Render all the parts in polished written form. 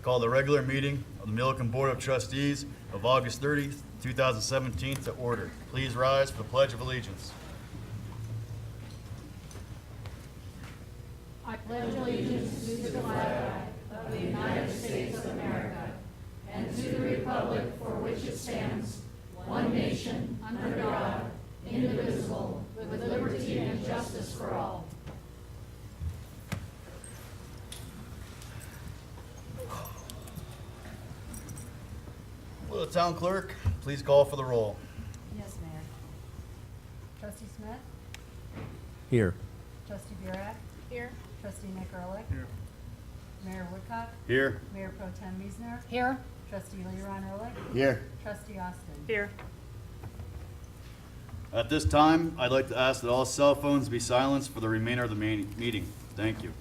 call the regular meeting of the Milliken Board of Trustees of August 30th, 2017 to order. Please rise for the Pledge of Allegiance. I pledge allegiance to the flag of the United States of America and to the republic for which it stands, one nation, under God, indivisible, with liberty and justice for all. Will the town clerk please call for the roll? Yes, Mayor. Trustee Smith? Here. Trustee Burak? Here. Trustee Nick Ehrlich? Here. Mayor Woodcock? Here. Mayor Pro Tem Meisner? Here. Trustee Leron Ehrlich? Here. Trustee Austin? Here. At this time, I'd like to ask that all cell phones be silenced for the remainder of the meeting. Thank you.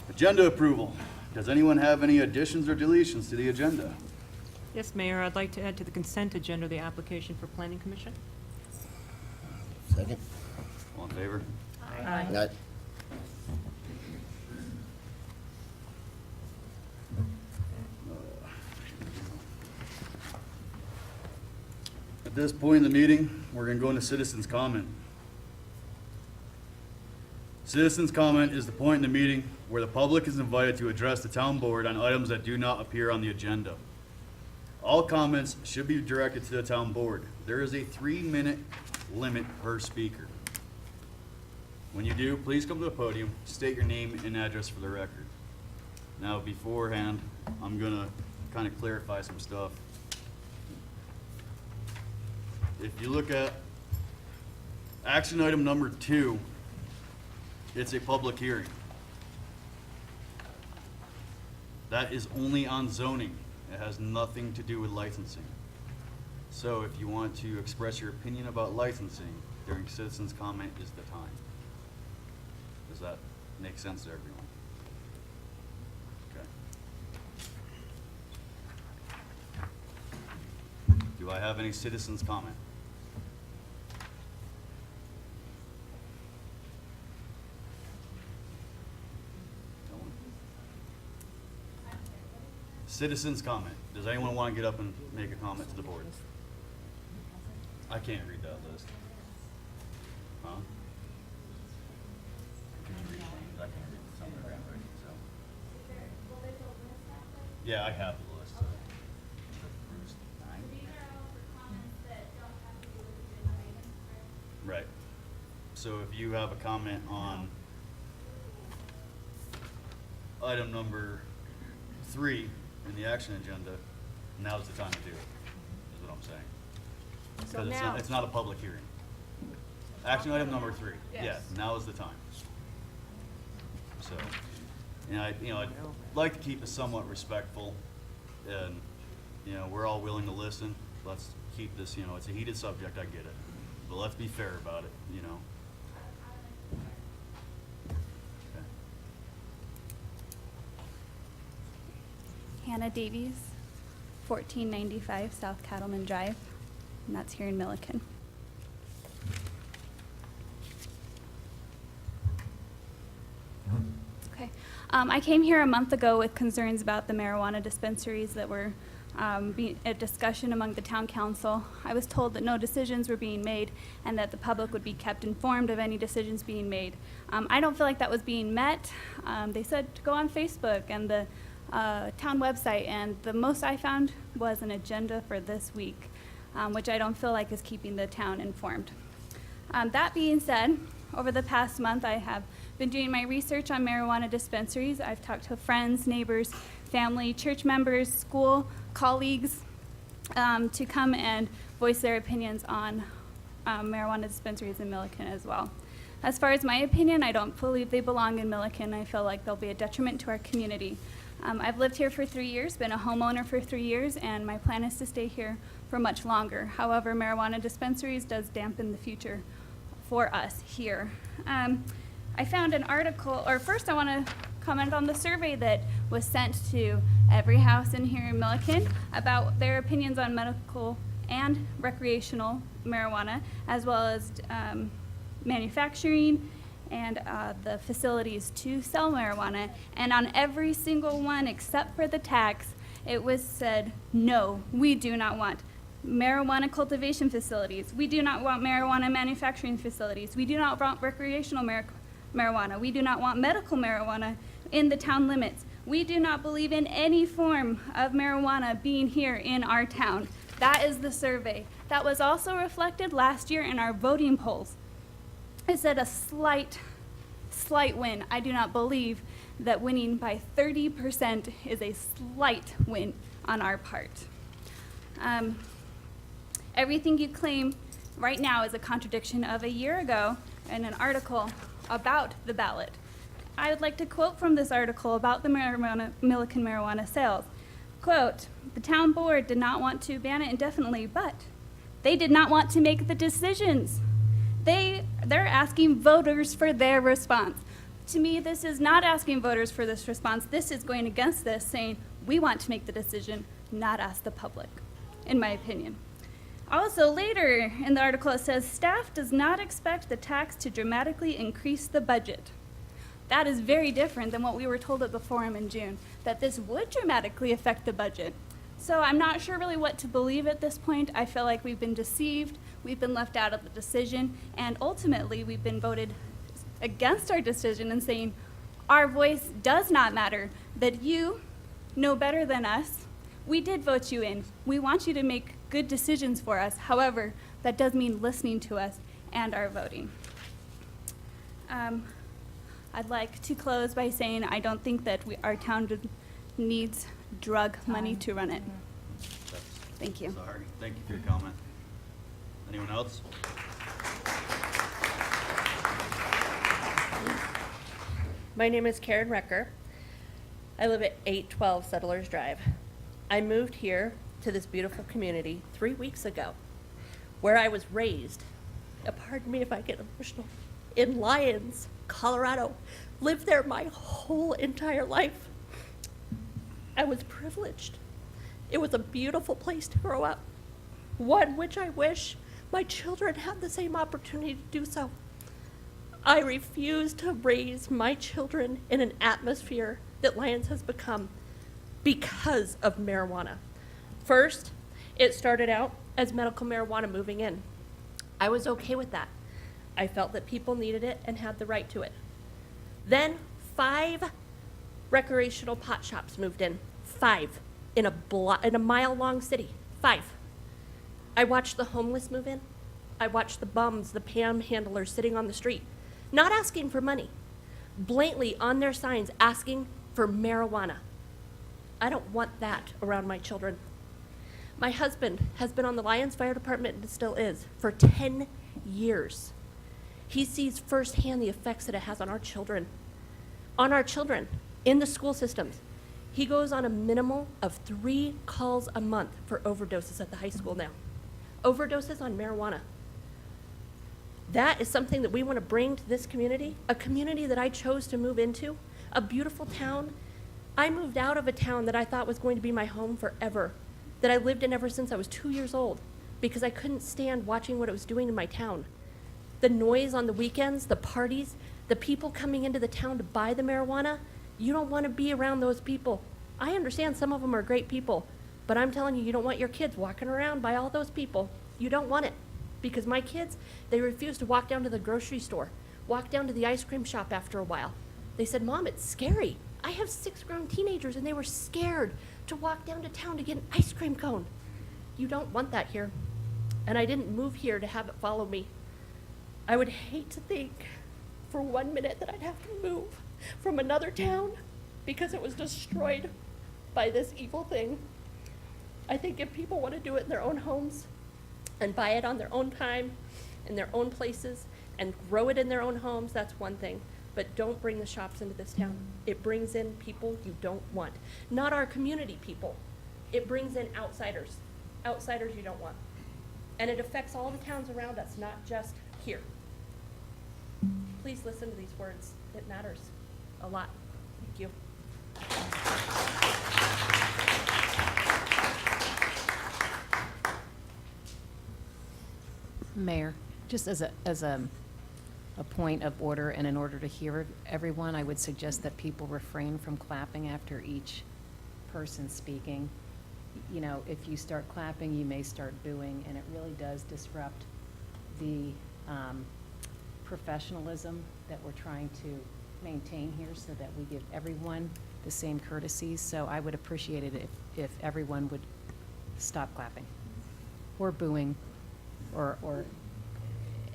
Agenda approval. Does anyone have any additions or deletions to the agenda? Yes, Mayor, I'd like to add to the consent agenda the application for Planning Commission. Second. All in favor? Aye. Aye. At this point in the meeting, we're going to go into citizens' comment. Citizens' comment is the point in the meeting where the public is invited to address the town board on items that do not appear on the agenda. All comments should be directed to the town board. There is a 3-minute limit per speaker. When you do, please come to the podium, state your name and address for the record. Now, beforehand, I'm gonna kind of clarify some stuff. If you look at action item number 2, it's a public hearing. That is only on zoning. It has nothing to do with licensing. So if you want to express your opinion about licensing during citizens' comment is the time. Does that make sense to everyone? Okay. Do I have any citizens' comment? No one? Citizens' comment. Does anyone want to get up and make a comment to the board? I can't read that list. Huh? Can you read some? 'Cause I can't read some of the handwriting, so. Yeah, I have the list. So. Bruce, 9? Right. So if you have a comment on item number 3 in the action agenda, now's the time to do it, is what I'm saying. So Because now, it's not a public hearing. Action item number 3, yeah, Yes. now is the time. So, and I'd like to keep it somewhat respectful, and, we're all willing to listen. Let's keep this, it's a heated subject, I get it, but let's be fair about it, Okay. Hannah Davies, 1495 South Cattleman Drive, and that's here in Milliken. Okay. I came here a month ago with concerns about the marijuana dispensaries that were a discussion among the town council. I was told that no decisions were being made and that the public would be kept informed of any decisions being made. I don't feel like that was being met. They said to go on Facebook and the town website, and the most I found was an agenda for this week, which I don't feel like is keeping the town informed. That being said, over the past month, I have been doing my research on marijuana dispensaries. I've talked to friends, neighbors, family, church members, school colleagues to come and voice their opinions on marijuana dispensaries in Milliken as well. As far as my opinion, I don't believe they belong in Milliken. I feel like they'll be a detriment to our community. I've lived here for 3 years, been a homeowner for 3 years, and my plan is to stay here for much longer. However, marijuana dispensaries does dampen the future for us here. I found an article, or first I want to comment on the survey that was sent to every house in here in Milliken about their opinions on medical and recreational marijuana, as well as manufacturing and the facilities to sell marijuana. And on every single one except for the tax, it was said, no, we do not want marijuana cultivation facilities. We do not want marijuana manufacturing facilities. We do not want recreational marijuana. We do not want medical marijuana in the town limits. We do not believe in any form of marijuana being here in our town. That is the survey. That was also reflected last year in our voting polls. It said a slight win. I do not believe that winning by 30% is a slight win on our part. Everything you claim right now is a contradiction of a year ago in an article about the ballot. I would like to quote from this article about the Milliken marijuana sales. Quote, "The town board did not want to ban it indefinitely, but they did not want to make the decisions. They're asking voters for their response." To me, this is not asking voters for this response. This is going against this, saying we want to make the decision, not ask the public, in my opinion. Also, later in the article, it says, staff does not expect the tax to dramatically increase the budget. That is very different than what we were told at the forum in June, that this would dramatically affect the budget. So I'm not sure really what to believe at this point. I feel like we've been deceived, we've been left out of the decision, and ultimately we've been voted against our decision and saying our voice does not matter, that you know better than us. We did vote you in. We want you to make good decisions for us. However, that does mean listening to us and our voting. I'd like to close by saying I don't think that our town needs drug money to run it. Thank you. Sorry. Thank you for your comment. Anyone else? My name is Karen Recker. I live at 812 Settlers Drive. I moved here to this beautiful community 3 weeks ago, where I was raised, pardon me if I get emotional, in Lyons, Colorado. Lived there my whole entire life. I was privileged. It was a beautiful place to grow up, one which I wish my children had the same opportunity to do so. I refuse to raise my children in an atmosphere that Lyons has become because of marijuana. First, it started out as medical marijuana moving in. I was okay with that. I felt that people needed it and had the right to it. Then 5 recreational pot shops moved in. 5 in a mile-long city. 5. I watched the homeless move in. I watched the bums, the panhandlers sitting on the street, not asking for money, blatantly on their signs asking for marijuana. I don't want that around my children. My husband has been on the Lyons Fire Department and still is for 10 years. He sees firsthand the effects that it has on our children, in the school systems. He goes on a minimal of 3 calls a month for overdoses at the high school now. Overdoses on marijuana. That is something that we want to bring to this community, a community that I chose to move into, a beautiful town. I moved out of a town that I thought was going to be my home forever, that I lived in ever since I was 2 years old, because I couldn't stand watching what it was doing in my town. The noise on the weekends, the parties, the people coming into the town to buy the marijuana, you don't want to be around those people. I understand some of them are great people, but I'm telling you, you don't want your kids walking around by all those people. You don't want it. Because my kids, they refused to walk down to the grocery store, walk down to the ice cream shop after a while. They said, Mom, it's scary. I have 6 grown teenagers and they were scared to walk down to town to get an ice cream cone. You don't want that here. And I didn't move here to have it follow me. I would hate to think for 1 minute that I'd have to move from another town because it was destroyed by this evil thing. I think if people want to do it in their own homes and buy it on their own time, in their own places, and grow it in their own homes, that's one thing. But don't bring the shops into this town. It brings in people you don't want. Not our community people. It brings in outsiders. Outsiders you don't want. And it affects all the towns around us, not just here. Please listen to these words. It matters a lot. Thank you. Mayor, just as a a point of order, and in order to hear everyone, I would suggest that people refrain from clapping after each person speaking. You know, if you start clapping, you may start booing, and it really does disrupt the professionalism that we're trying to maintain here so that we give everyone the same courtesies. So I would appreciate it if everyone would stop clapping or booing or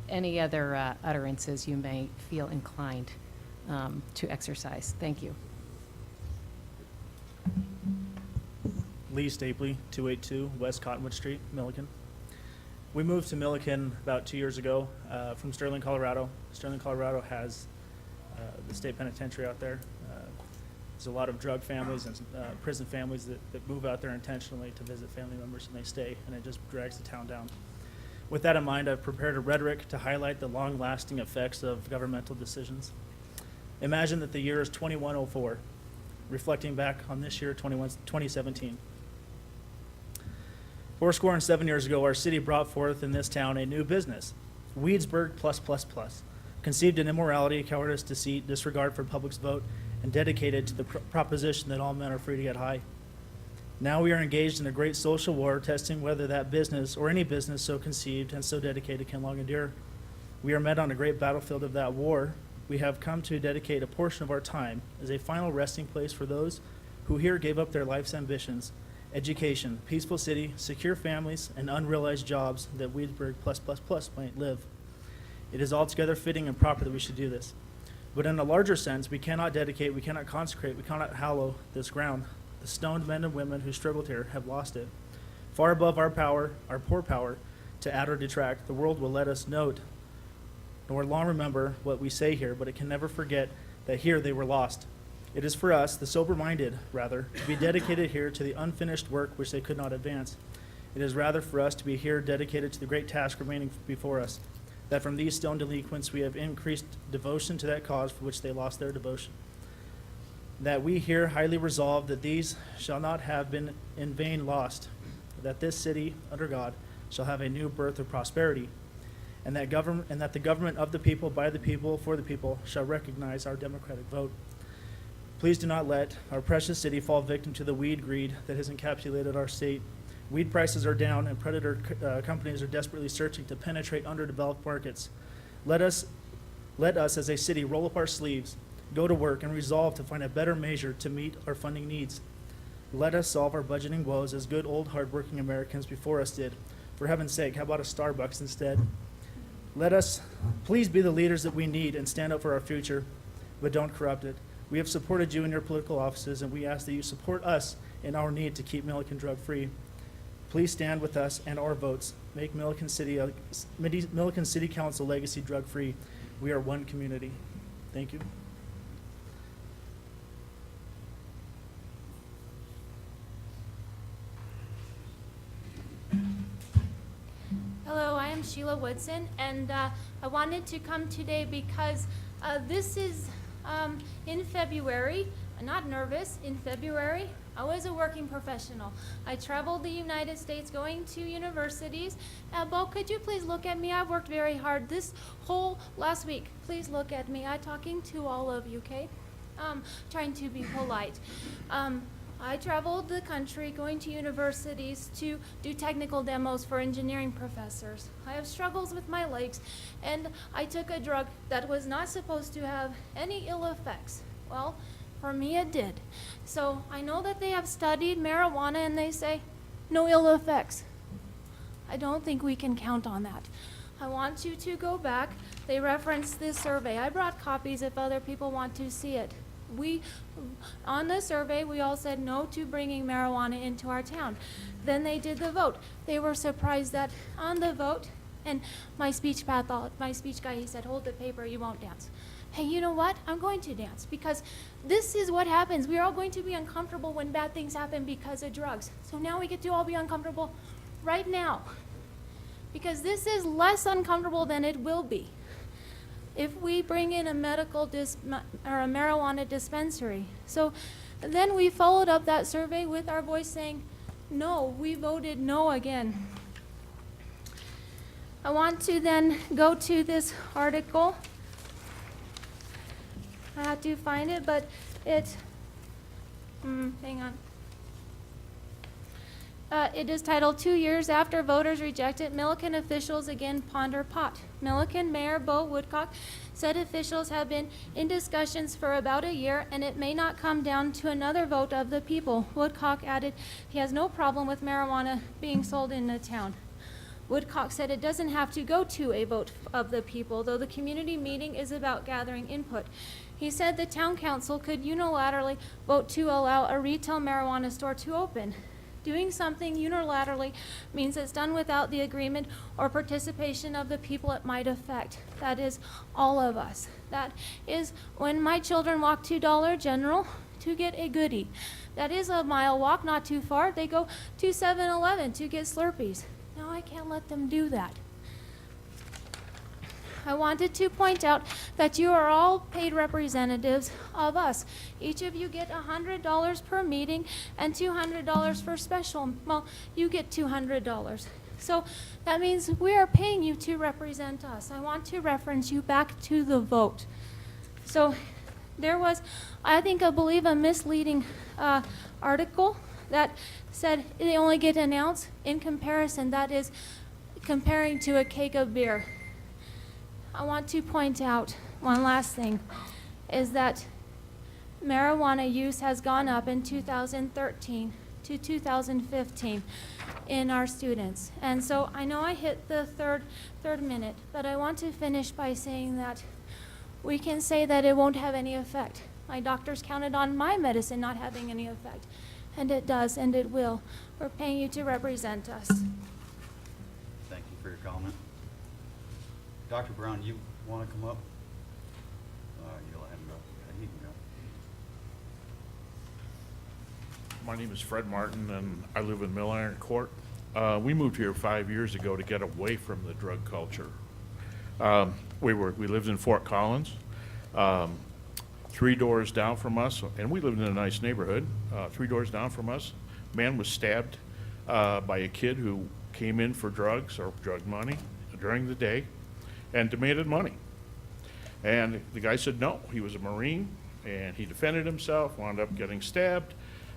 any other utterances you may feel inclined to exercise. Thank you. Lee Stapley, 282 West Cottonwood Street, Milliken. We moved to Milliken about 2 years ago from Sterling, Colorado. Sterling, Colorado has the state penitentiary out there. There's a lot of drug families and prison families that move out there intentionally to visit family members, and they stay, and it just drags the town down. With that in mind, I've prepared a rhetoric to highlight the long-lasting effects of governmental decisions. Imagine that the year is 2104, reflecting back on this year, 2017. 7 years ago, our city brought forth in this town a new business, Weedsburg +++, conceived in immorality, cowardice, deceit, disregard for public's vote, and dedicated to the proposition that all men are free to get high. Now we are engaged in a great social war, testing whether that business or any business so conceived and so dedicated can long endure. We are met on a great battlefield of that war. We have come to dedicate a portion of our time as a final resting place for those who here gave up their life's ambitions, education, peaceful city, secure families, and unrealized jobs that Weedsburg +++ might live. It is altogether fitting and proper that we should do this. But in a larger sense, we cannot dedicate, we cannot consecrate, we cannot hallow this ground. The stoned men and women who struggled here have lost it. Far above our power, our poor power, to add or detract, the world will let us note, nor long remember what we say here, but it can never forget that here they were lost. It is for us, the sober-minded, rather, to be dedicated here to the unfinished work which they could not advance. It is rather for us to be here dedicated to the great task remaining before us, that from these stone delinquents we have increased devotion to that cause for which they lost their devotion. That we here highly resolve that these shall not have been in vain lost, that this city, under God, shall have a new birth of prosperity, and that the government of the people, by the people, for the people, shall recognize our democratic vote. Please do not let our precious city fall victim to the weed greed that has encapsulated our state. Weed prices are down, and predator companies are desperately searching to penetrate underdeveloped markets. Let us as a city roll up our sleeves, go to work, and resolve to find a better measure to meet our funding needs. Let us solve our budgeting woes as good old hardworking Americans before us did. For heaven's sake, how about a Starbucks instead? Let us please be the leaders that we need and stand up for our future, but don't corrupt it. We have supported you in your political offices, and we ask that you support us in our need to keep Milliken drug-free. Please stand with us and our votes. Make Milliken City Council legacy drug-free. We are one community. Thank you. Hello, I am Sheila Woodson, and I wanted to come today because this is in February. I'm not nervous. In February, I was a working professional. I traveled the United States going to universities. Bo, could you please look at me? I've worked very hard this whole last week. Please look at me. I'm talking to all of you, okay? Trying to be polite. I traveled the country going to universities to do technical demos for engineering professors. I have struggles with my legs, and I took a drug that was not supposed to have any ill effects. Well, for me it did. So I know that they have studied marijuana and they say no ill effects. I don't think we can count on that. I want you to go back. They reference this survey. I brought copies if other people want to see it. On the survey, we all said no to bringing marijuana into our town. Then they did the vote. They were surprised that on the vote, and my speech guy, he said, hold the paper, you won't dance. Hey, you know what? I'm going to dance because this is what happens. We're all going to be uncomfortable when bad things happen because of drugs. So now we get to all be uncomfortable right now because this is less uncomfortable than it will be if we bring in a marijuana dispensary. So then we followed up that survey with our voice saying, no, we voted no again. I want to then go to this article I had to find it, but it, hang on. It is titled 2 Years After Voters Reject It, Milliken Officials Again Ponder Pot. Milliken Mayor Bo Woodcock said officials have been in discussions for about a year and it may not come down to another vote of the people. Woodcock added he has no problem with marijuana being sold in the town. Woodcock said it doesn't have to go to a vote of the people, though the community meeting is about gathering input. He said the town council could unilaterally vote to allow a retail marijuana store to open. Doing something unilaterally means it's done without the agreement or participation of the people it might affect. That is all of us. That is when my children walk to Dollar General to get a goodie. That is a mile walk, not too far. They go to 7-Eleven to get Slurpees. Now I can't let them do that. I wanted to point out that you are all paid representatives of us. Each of you get $100 per meeting and $200 for special. Well, you get $200. So that means we are paying you to represent us. I want to reference you back to the vote. So there was, I believe, a misleading article that said they only get an ounce. In comparison, that is comparing to a keg of beer. I want to point out one last thing, is that marijuana use has gone up in 2013 to 2015 in our students. And so I know I hit the third minute, but I want to finish by saying that we can say that it won't have any effect. My doctors counted on my medicine not having any effect, and it does, and it will. We're paying you to represent us. Thank you for your comment. Dr. Brown, you want to come up? You let him go. Yeah, he can go. My name is Fred Martin, and I live in Mill Iron Court. We moved here 5 years ago to get away from the drug culture. We lived in Fort Collins, 3 doors down from us, and we lived in a nice neighborhood. 3 doors down from us, a man was stabbed by a kid who came in for drugs or drug money during the day and demanded money. And the guy said no. He was a Marine, and he defended himself, wound up getting stabbed,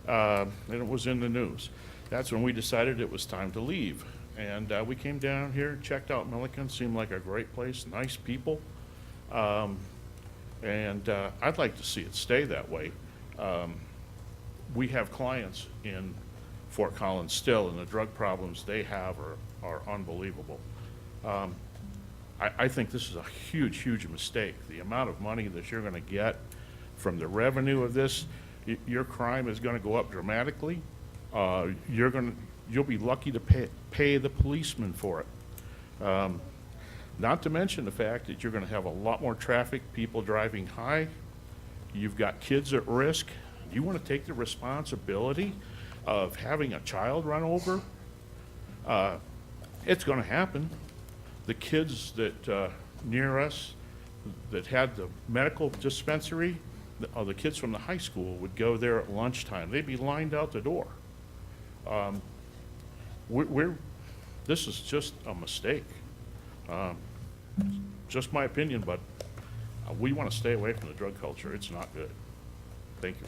and it was in the news. That's when we decided it was time to leave. And we came down here, checked out Milliken, seemed like a great place, nice people. And I'd like to see it stay that way. We have clients in Fort Collins still, and the drug problems they have are unbelievable. I think this is a huge, huge mistake. The amount of money that you're going to get from the revenue of this, your crime is going to go up dramatically. You'll be lucky to pay the policeman for it. Not to mention the fact that you're going to have a lot more traffic, people driving high. You've got kids at risk. You want to take the responsibility of having a child run over? It's going to happen. The kids that near us that had the medical dispensary, the kids from the high school would go there at lunchtime. They'd be lined out the door. This is just a mistake. Just my opinion, but we want to stay away from the drug culture. It's not good. Thank you.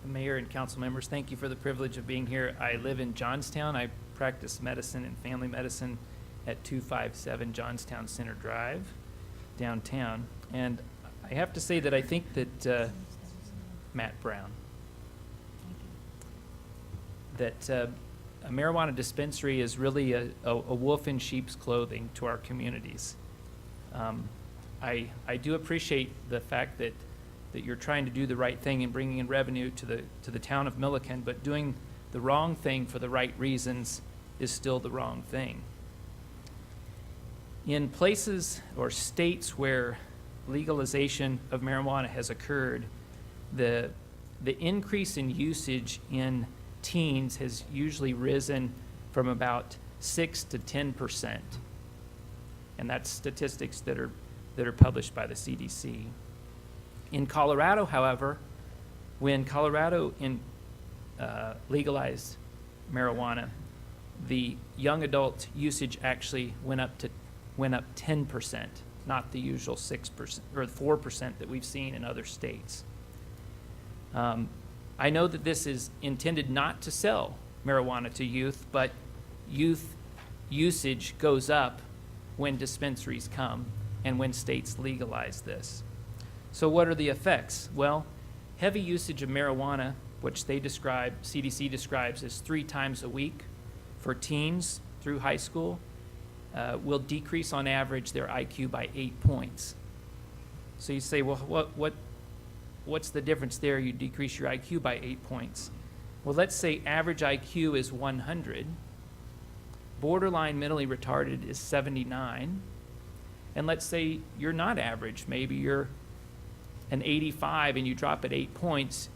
Mayor and council members, thank you for the privilege of being here. I live in Johnstown. I practice medicine and family medicine at 257 Johnstown Center Drive, downtown. And I have to say that I think that Matt Brown, that a marijuana dispensary is really a wolf in sheep's clothing to our communities. I do appreciate the fact that you're trying to do the right thing and bringing in revenue to the town of Milliken, but doing the wrong thing for the right reasons is still the wrong thing. In places or states where legalization of marijuana has occurred, the increase in usage in teens has usually risen from about 6 to 10%. And that's statistics that are published by the CDC. In Colorado, however, when Colorado legalized marijuana, the young adult usage actually went up 10%, not the usual 6% or 4% that we've seen in other states. I know that this is intended not to sell marijuana to youth, but youth usage goes up when dispensaries come and when states legalize this. So what are the effects? Well, heavy usage of marijuana, which they describe, CDC describes as 3 times a week for teens through high school, will decrease on average their IQ by 8 points. So you say, well, what's the difference there? You decrease your IQ by 8 points. Well, let's say average IQ is 100, borderline mentally retarded is 79, and let's say you're not average, maybe you're an 85 and you drop at 8 points,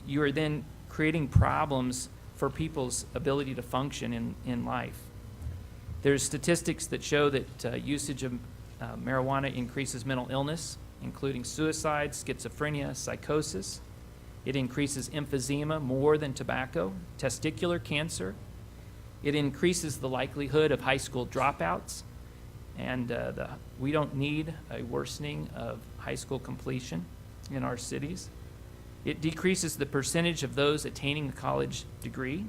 you are then creating problems for people's ability to function in life. There's statistics that show that usage of marijuana increases mental illness, including suicide, schizophrenia, psychosis. It increases emphysema more than tobacco, testicular cancer. It increases the likelihood of high school dropouts, and we don't need a worsening of high school completion in our cities. It decreases the percentage of those attaining a college degree.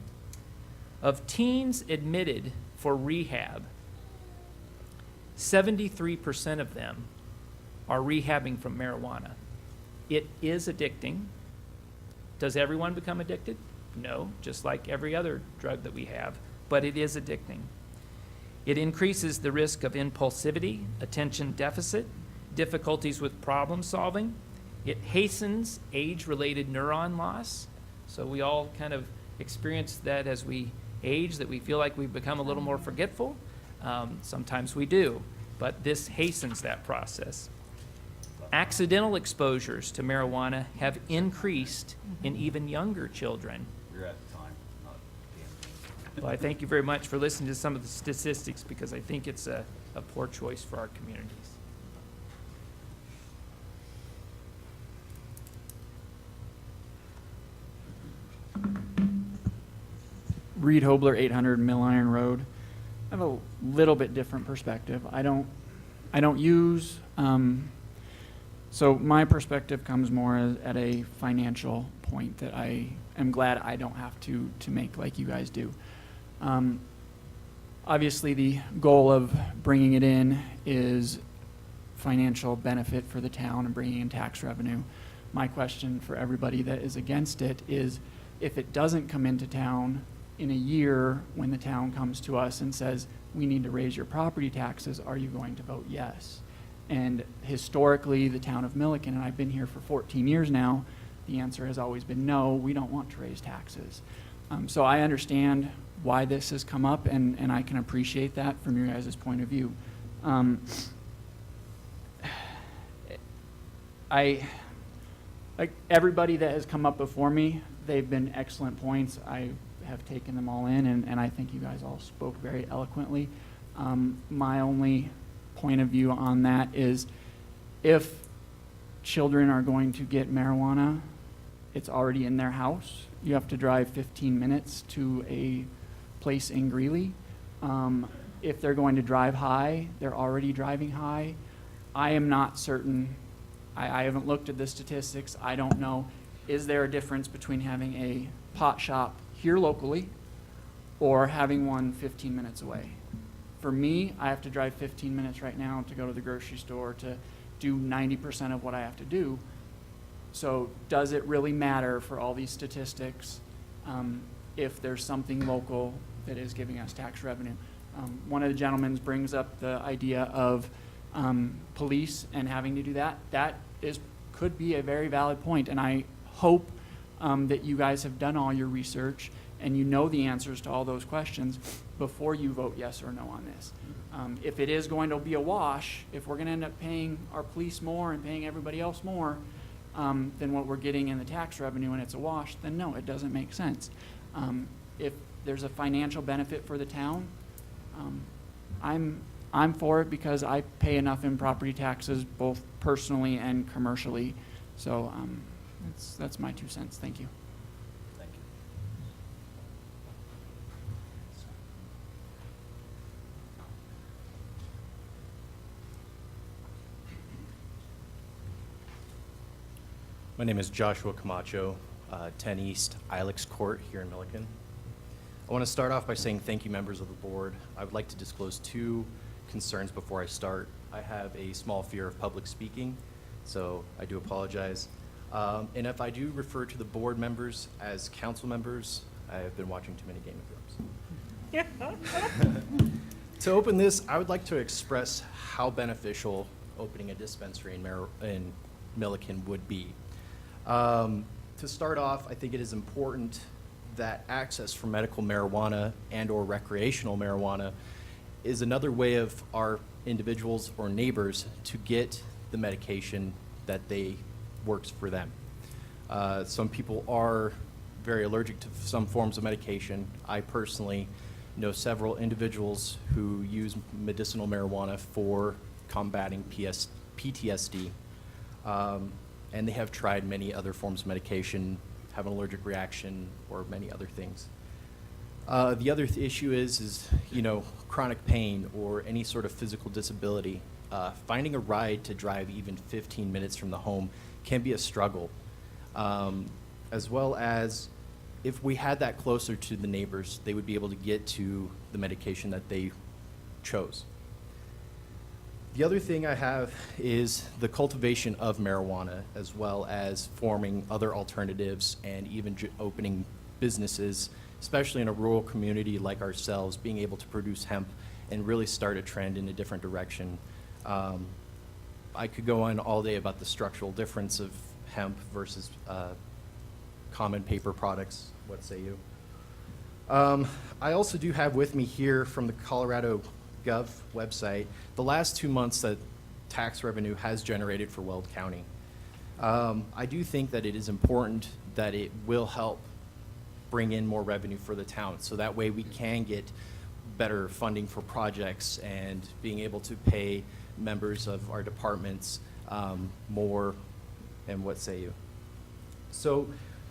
Of teens admitted for rehab, 73% of them are rehabbing from marijuana. It is addicting. Does everyone become addicted? No, just like every other drug that we have, but it is addicting. It increases the risk of impulsivity, attention deficit, difficulties with problem solving. It hastens age-related neuron loss. So we all kind of experience that as we age, that we feel like we've become a little more forgetful. Sometimes we do, but this hastens that process. Accidental exposures to marijuana have increased in even younger children. You're at time, not the Well, I thank you very much for listening to some of the statistics, because I think it's a poor choice for our communities. Reed Hobler, 800 Mill Iron Road. I have a little bit different perspective. I don't use, so my perspective comes more at a financial point that I am glad I don't have to make like you guys do. Obviously, the goal of bringing it in is financial benefit for the town and bringing in tax revenue. My question for everybody that is against it is, if it doesn't come into town in a year when the town comes to us and says, we need to raise your property taxes, are you going to vote yes? And historically, the town of Milliken, and I've been here for 14 years now, the answer has always been no, we don't want to raise taxes. So I understand why this has come up, and I can appreciate that from your guys' point of view. Like everybody that has come up before me, they've been excellent points. I have taken them all in, and I think you guys all spoke very eloquently. My only point of view on that is, if children are going to get marijuana, it's already in their house. You have to drive 15 minutes to a place in Greeley. If they're going to drive high, they're already driving high. I am not certain. I haven't looked at the statistics. I don't know. Is there a difference between having a pot shop here locally or having one 15 minutes away? For me, I have to drive 15 minutes right now to go to the grocery store to do 90% of what I have to do. So does it really matter for all these statistics if there's something local that is giving us tax revenue? One of the gentlemen brings up the idea of police and having to do that. That could be a very valid point, and I hope that you guys have done all your research and you know the answers to all those questions before you vote yes or no on this. If it is going to be a wash, if we're going to end up paying our police more and paying everybody else more than what we're getting in the tax revenue and it's a wash, then no, it doesn't make sense. If there's a financial benefit for the town, I'm for it because I pay enough in property taxes, both personally and commercially. So that's my 2 cents. Thank you. Thank you. My name is Joshua Camacho, 10 East Ilex Court here in Milliken. I want to start off by saying thank you, members of the board. I would like to disclose 2 concerns before I start. I have a small fear of public speaking, so I do apologize. And if I do refer to the board members as council members, I have been watching too many Game of Thrones. To open this, I would like to express how beneficial opening a dispensary in Milliken would be. To start off, I think it is important that access for medical marijuana and/or recreational marijuana is another way of our individuals or neighbors to get the medication that works for them. Some people are very allergic to some forms of medication. I personally know several individuals who use medicinal marijuana for combating PTSD. And they have tried many other forms of medication, have an allergic reaction, or many other things. The other issue is chronic pain or any sort of physical disability. Finding a ride to drive even 15 minutes from the home can be a struggle, as well as if we had that closer to the neighbors, they would be able to get to the medication that they chose. The other thing I have is the cultivation of marijuana, as well as forming other alternatives and even opening businesses, especially in a rural community like ourselves, being able to produce hemp and really start a trend in a different direction. I could go on all day about the structural difference of hemp versus common paper products. What say you? I also do have with me here from the Colorado Gov website the last 2 months that tax revenue has generated for Weld County. I do think that it is important that it will help bring in more revenue for the town, so that way we can get better funding for projects and being able to pay members of our departments more, and what say you. So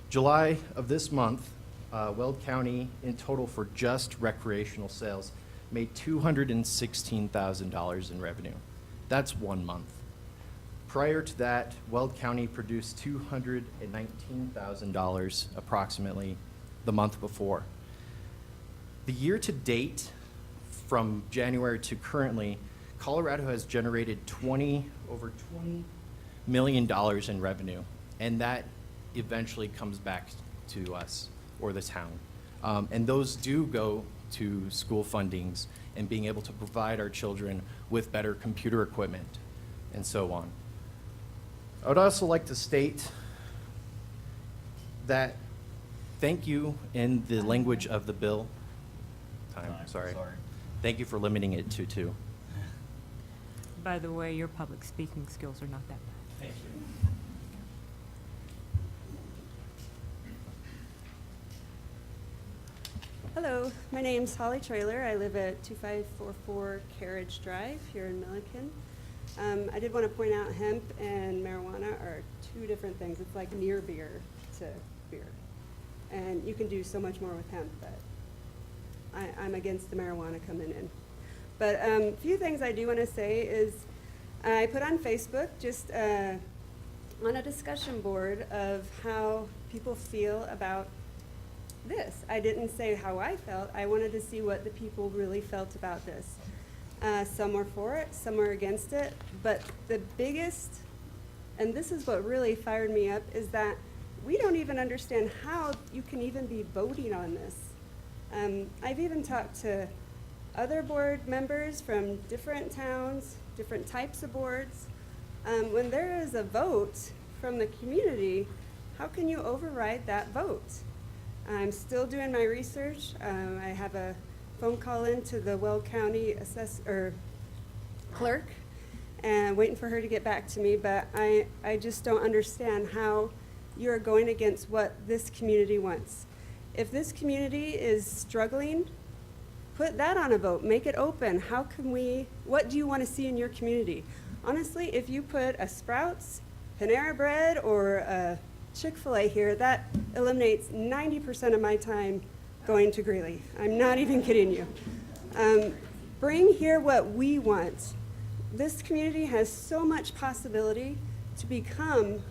July of this month, Weld County in total for just recreational sales made $216,000 in revenue. That's 1 month. Prior to that, Weld County produced $219,000 approximately the month before. The year to date, from January to currently, Colorado has generated over $20 million in revenue, and that eventually comes back to us or the town. And those do go to school fundings and being able to provide our children with better computer equipment and so on. I would also like to state that thank you in the language of the bill. Sorry. Thank you for limiting it to 2. By the way, your public speaking skills are not that bad. Thank you. Hello, my name's Holly Trailer. I live at 2544 Carriage Drive here in Milliken. I did want to point out hemp and marijuana are 2 different things. It's like near beer to beer. And you can do so much more with hemp, but I'm against the marijuana coming in. But a few things I do want to say is I put on Facebook just on a discussion board of how people feel about this. I didn't say how I felt. I wanted to see what the people really felt about this. Some were for it, some were against it, but the biggest, and this is what really fired me up, is that we don't even understand how you can even be voting on this. I've even talked to other board members from different towns, different types of boards. When there is a vote from the community, how can you override that vote? I'm still doing my research. I have a phone call in to the Weld County clerk and waiting for her to get back to me, but I just don't understand how you're going against what this community wants. If this community is struggling, put that on a vote, make it open. What do you want to see in your community? Honestly, if you put a Sprouts, Panera Bread, or a Chick-fil-A here, that eliminates 90% of my time going to Greeley. I'm not even kidding you. Bring here what we want. This community has so much possibility to become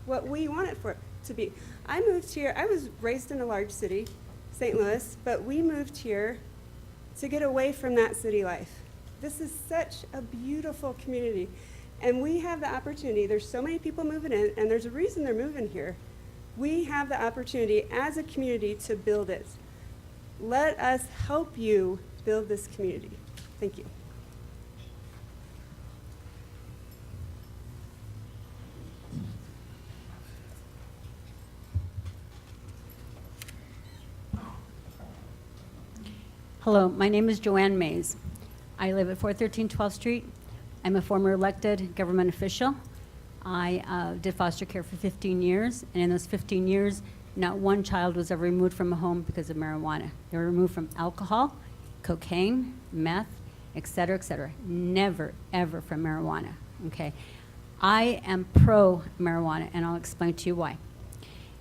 what we want it to be. I moved here, I was raised in a large city, St. Louis, but we moved here to get away from that city life. This is such a beautiful community. And we have the opportunity, there's so many people moving in, and there's a reason they're moving here. We have the opportunity as a community to build it. Let us help you build this community. Thank you. Hello, my name is Joanne Mays. I live at 413 12th Street. I'm a former elected government official. I did foster care for 15 years, and in those 15 years, not one child was ever removed from a home because of marijuana. They were removed from alcohol, cocaine, meth, et cetera, never, ever from marijuana, okay? I am pro marijuana, and I'll explain to you why.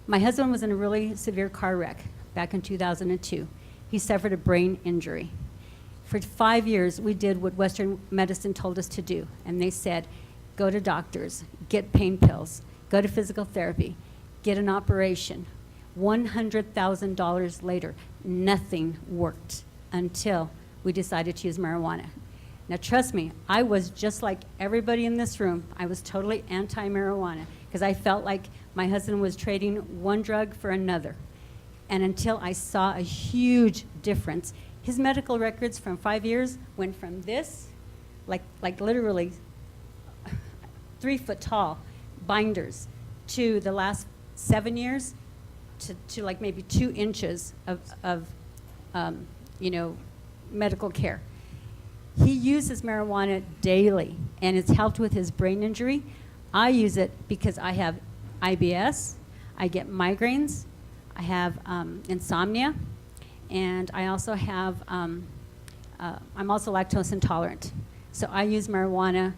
My husband was in a really severe car wreck back in 2002. He suffered a brain injury. For 5 years, we did what Western medicine told us to do, and they said, go to doctors, get pain pills, go to physical therapy, get an operation. $100,000 later, nothing worked until we decided to use marijuana. Now trust me, I was just like everybody in this room. I was totally anti-marijuana because I felt like my husband was trading one drug for another. And until I saw a huge difference, his medical records from 5 years went from this, like literally 3 foot tall binders, to the last 7 years to like maybe 2 inches of medical care. He uses marijuana daily, and it's helped with his brain injury. I use it because I have IBS, I get migraines, I have insomnia, and I also have, I'm also lactose intolerant. So I use marijuana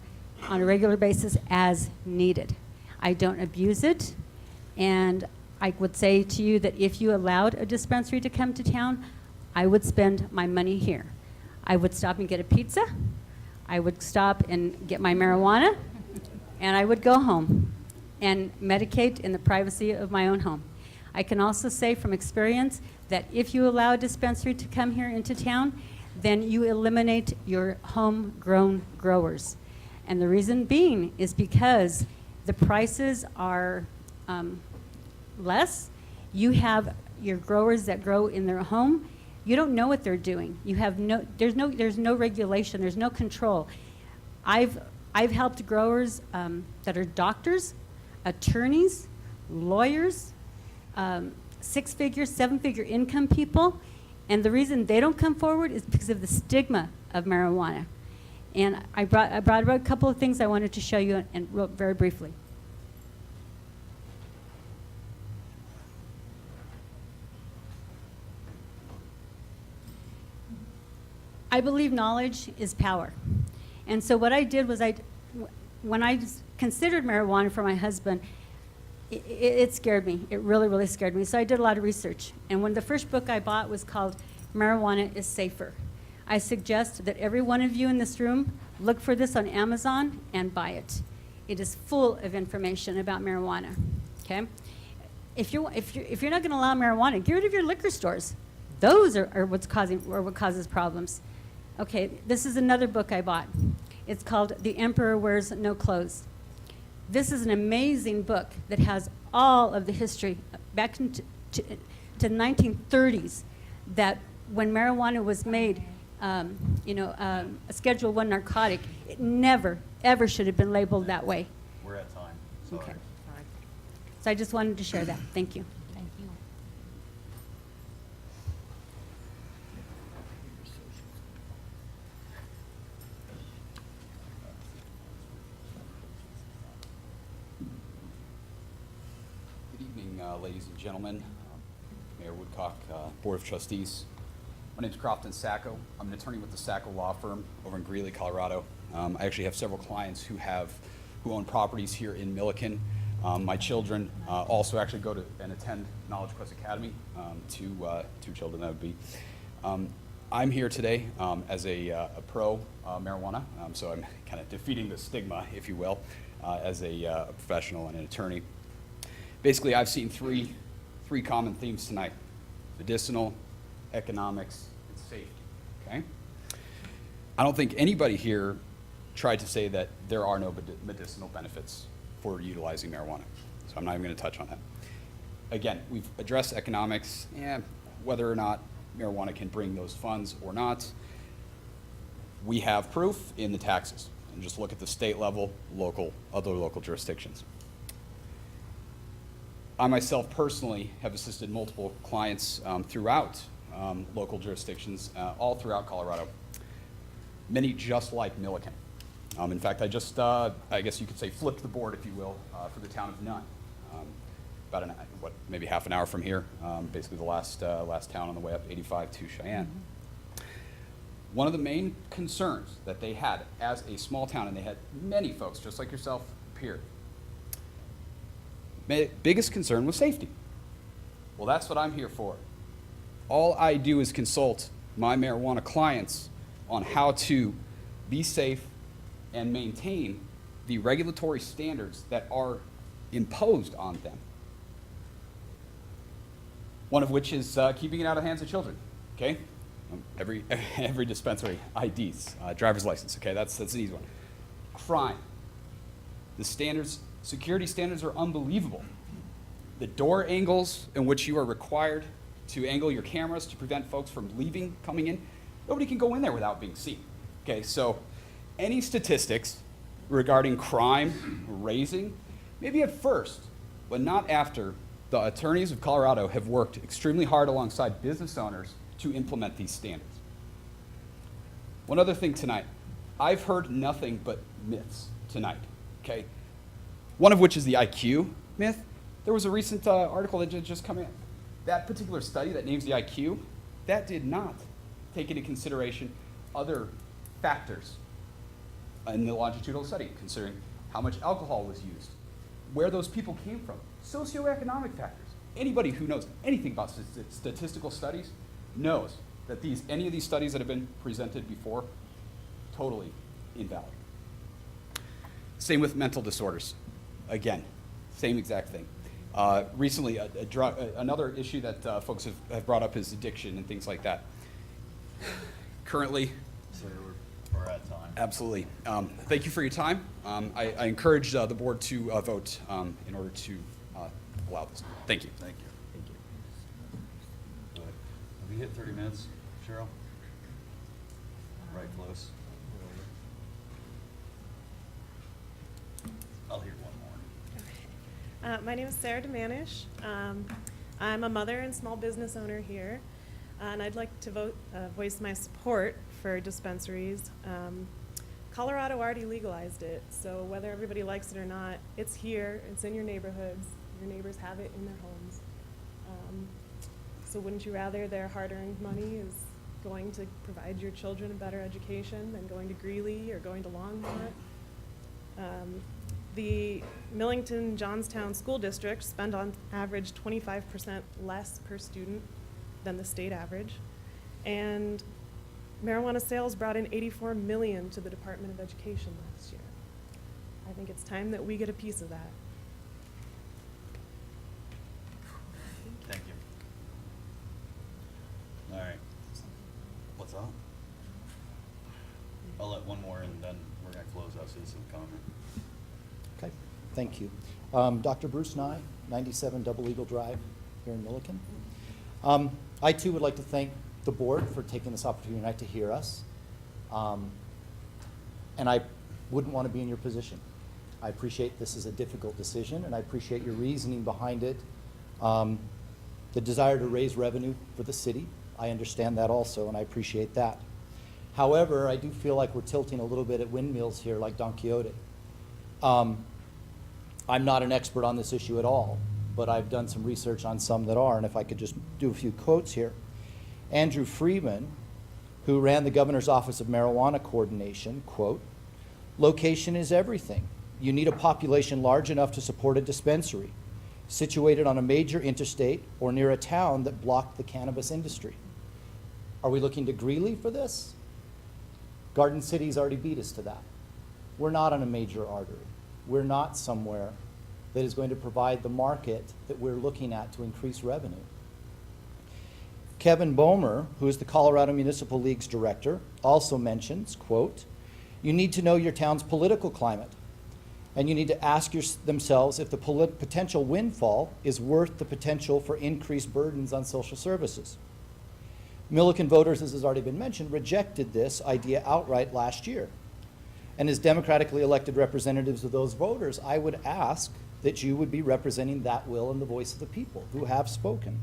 on a regular basis as needed. I don't abuse it, and I would say to you that if you allowed a dispensary to come to town, I would spend my money here. I would stop and get a pizza, I would stop and get my marijuana, and I would go home and medicate in the privacy of my own home. I can also say from experience that if you allow a dispensary to come here into town, then you eliminate your homegrown growers. And the reason being is because the prices are less. You have your growers that grow in their home. You don't know what they're doing. You have there's no regulation, there's no control. I've helped growers that are doctors, attorneys, lawyers, 6-figure, 7-figure income people, and the reason they don't come forward is because of the stigma of marijuana. And I brought about a couple of things I wanted to show you and very briefly. I believe knowledge is power. And so what I did was when I considered marijuana for my husband, it scared me. It really, really scared me. So I did a lot of research. And the first book I bought was called Marijuana is Safer. I suggest that every one of you in this room look for this on Amazon and buy it. It is full of information about marijuana, okay? If you're not gonna allow marijuana, get rid of your liquor stores. Those are what causes problems. Okay, this is another book I bought. It's called The Emperor Wears No Clothes. This is an amazing book that has all of the history back into to 1930s, that when marijuana was made, a Schedule I narcotic, it never, ever should have been labeled that way. We're at time. Sorry. Okay. So I just wanted to share that. Thank you. Thank you. Good evening, ladies and gentlemen, Mayor Woodcock, Board of Trustees. My name is Crofton Sacco. I'm an attorney with the Sacco Law Firm over in Greeley, Colorado. I actually have several clients who own properties here in Milliken. My children also actually go to and attend Knowledge Quest Academy. Two children that would be. I'm here today as a pro marijuana, so I'm kind of defeating the stigma, if you will, as a professional and an attorney. Basically, I've seen three common themes tonight: medicinal, economics, and safety, okay? I don't think anybody here tried to say that there are no medicinal benefits for utilizing marijuana, so I'm not even going to touch on that. Again, we've addressed economics, whether or not marijuana can bring those funds or not. We have proof in the taxes, and just look at the state level, other local jurisdictions. I myself personally have assisted multiple clients throughout local jurisdictions, all throughout Colorado, many just like Milliken. In fact, I just, I guess you could say, flipped the board, if you will, for the town of Nunn. About maybe half an hour from here, basically the last town on the way up 85 to Cheyenne. One of the main concerns that they had as a small town, and they had many folks just like yourself appeared, biggest concern was safety. Well, that's what I'm here for. All I do is consult my marijuana clients on how to be safe and maintain the regulatory standards that are imposed on them. One of which is keeping it out of the hands of children, okay? Every dispensary, IDs, driver's license, okay? That's an easy one. Crime. The standards, security standards are unbelievable. The door angles in which you are required to angle your cameras to prevent folks from leaving, coming in, nobody can go in there without being seen. Okay, so any statistics regarding crime raising, maybe at first, but not after the attorneys of Colorado have worked extremely hard alongside business owners to implement these standards. One other thing tonight, I've heard nothing but myths tonight, okay? One of which is the IQ myth. There was a recent article that just come in. That particular study that names the IQ, that did not take into consideration other factors in the longitudinal study, considering how much alcohol was used, where those people came from, socioeconomic factors. Anybody who knows anything about statistical studies knows that any of these studies that have been presented before, totally invalid. Same with mental disorders. Again, same exact thing. Recently, another issue that folks have brought up is addiction and things like that. Currently, So we're at time. absolutely. Thank you for your time. I encourage the board to vote in order to allow this. Thank you. Thank you. Good. Have we hit 30 minutes, Cheryl? Right close. I'll hear one more. My name is Sarah DeManish. I'm a mother and small business owner here, and I'd like to voice my support for dispensaries. Colorado already legalized it, so whether everybody likes it or not, it's here, it's in your neighborhoods, your neighbors have it in their homes. So wouldn't you rather their hard-earned money is going to provide your children a better education than going to Greeley or going to Longmont? The Millington-Johnstown School District spend on average 25% less per student than the state average. And marijuana sales brought in $84 million to the Department of Education last year. I think it's time that we get a piece of that. Thank you. All right. What's up? I'll let one more and then we're gonna close out citizen comment. Okay, thank you. Dr. Bruce Nye, 97 Double Eagle Drive here in Milliken. I too would like to thank the board for taking this opportunity tonight to hear us. And I wouldn't want to be in your position. I appreciate this is a difficult decision, and I appreciate your reasoning behind it. The desire to raise revenue for the city, I understand that also, and I appreciate that. However, I do feel like we're tilting a little bit at windmills here like Don Quixote. I'm not an expert on this issue at all, but I've done some research on some that are, and if I could just do a few quotes here. Andrew Freeman, who ran the Governor's Office of Marijuana Coordination, quote, "Location is everything. You need a population large enough to support a dispensary, situated on a major interstate or near a town that blocked the cannabis industry." Are we looking to Greeley for this? Garden City's already beat us to that. We're not on a major artery. We're not somewhere that is going to provide the market that we're looking at to increase revenue. Kevin Bomer, who is the Colorado Municipal League's director, also mentions, quote, "You need to know your town's political climate, and you need to ask themselves if the potential windfall is worth the potential for increased burdens on social services." Milliken voters, as has already been mentioned, rejected this idea outright last year. And as democratically elected representatives of those voters, I would ask that you would be representing that will and the voice of the people who have spoken.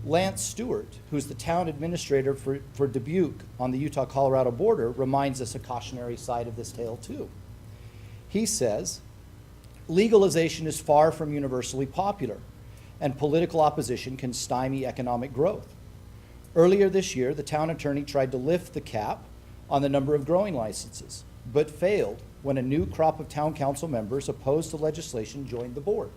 Lance Stewart, who's the town administrator for Dubuque on the Utah-Colorado border, reminds us a cautionary side of this tale too. He says, legalization is far from universally popular, and political opposition can stymie economic growth. Earlier this year, the town attorney tried to lift the cap on the number of growing licenses, but failed when a new crop of town council members opposed to legislation joined the board.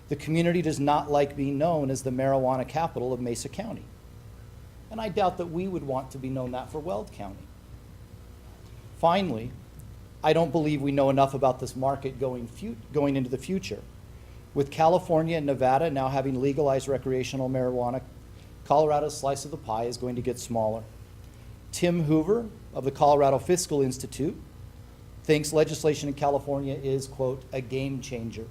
The community does not like being known as the marijuana capital of Mesa County. And I doubt that we would want to be known that for Weld County. Finally, I don't believe we know enough about this market going into the future. With California and Nevada now having legalized recreational marijuana, Colorado's slice of the pie is going to get smaller. Tim Hoover of the Colorado Fiscal Institute thinks legislation in California is, quote, a game changer.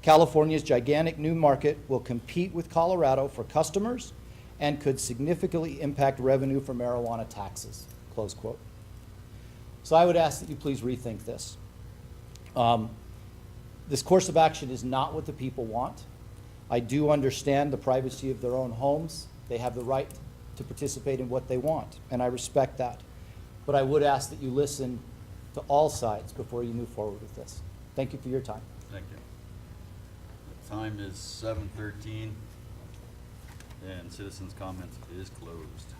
California's gigantic new market will compete with Colorado for customers and could significantly impact revenue for marijuana taxes, close quote. So I would ask that you please rethink this. This course of action is not what the people want. I do understand the privacy of their own homes. They have the right to participate in what they want, and I respect that. But I would ask that you listen to all sides before you move forward with this. Thank you for your time. Thank you. The time is 7:13, and citizens' comments is closed.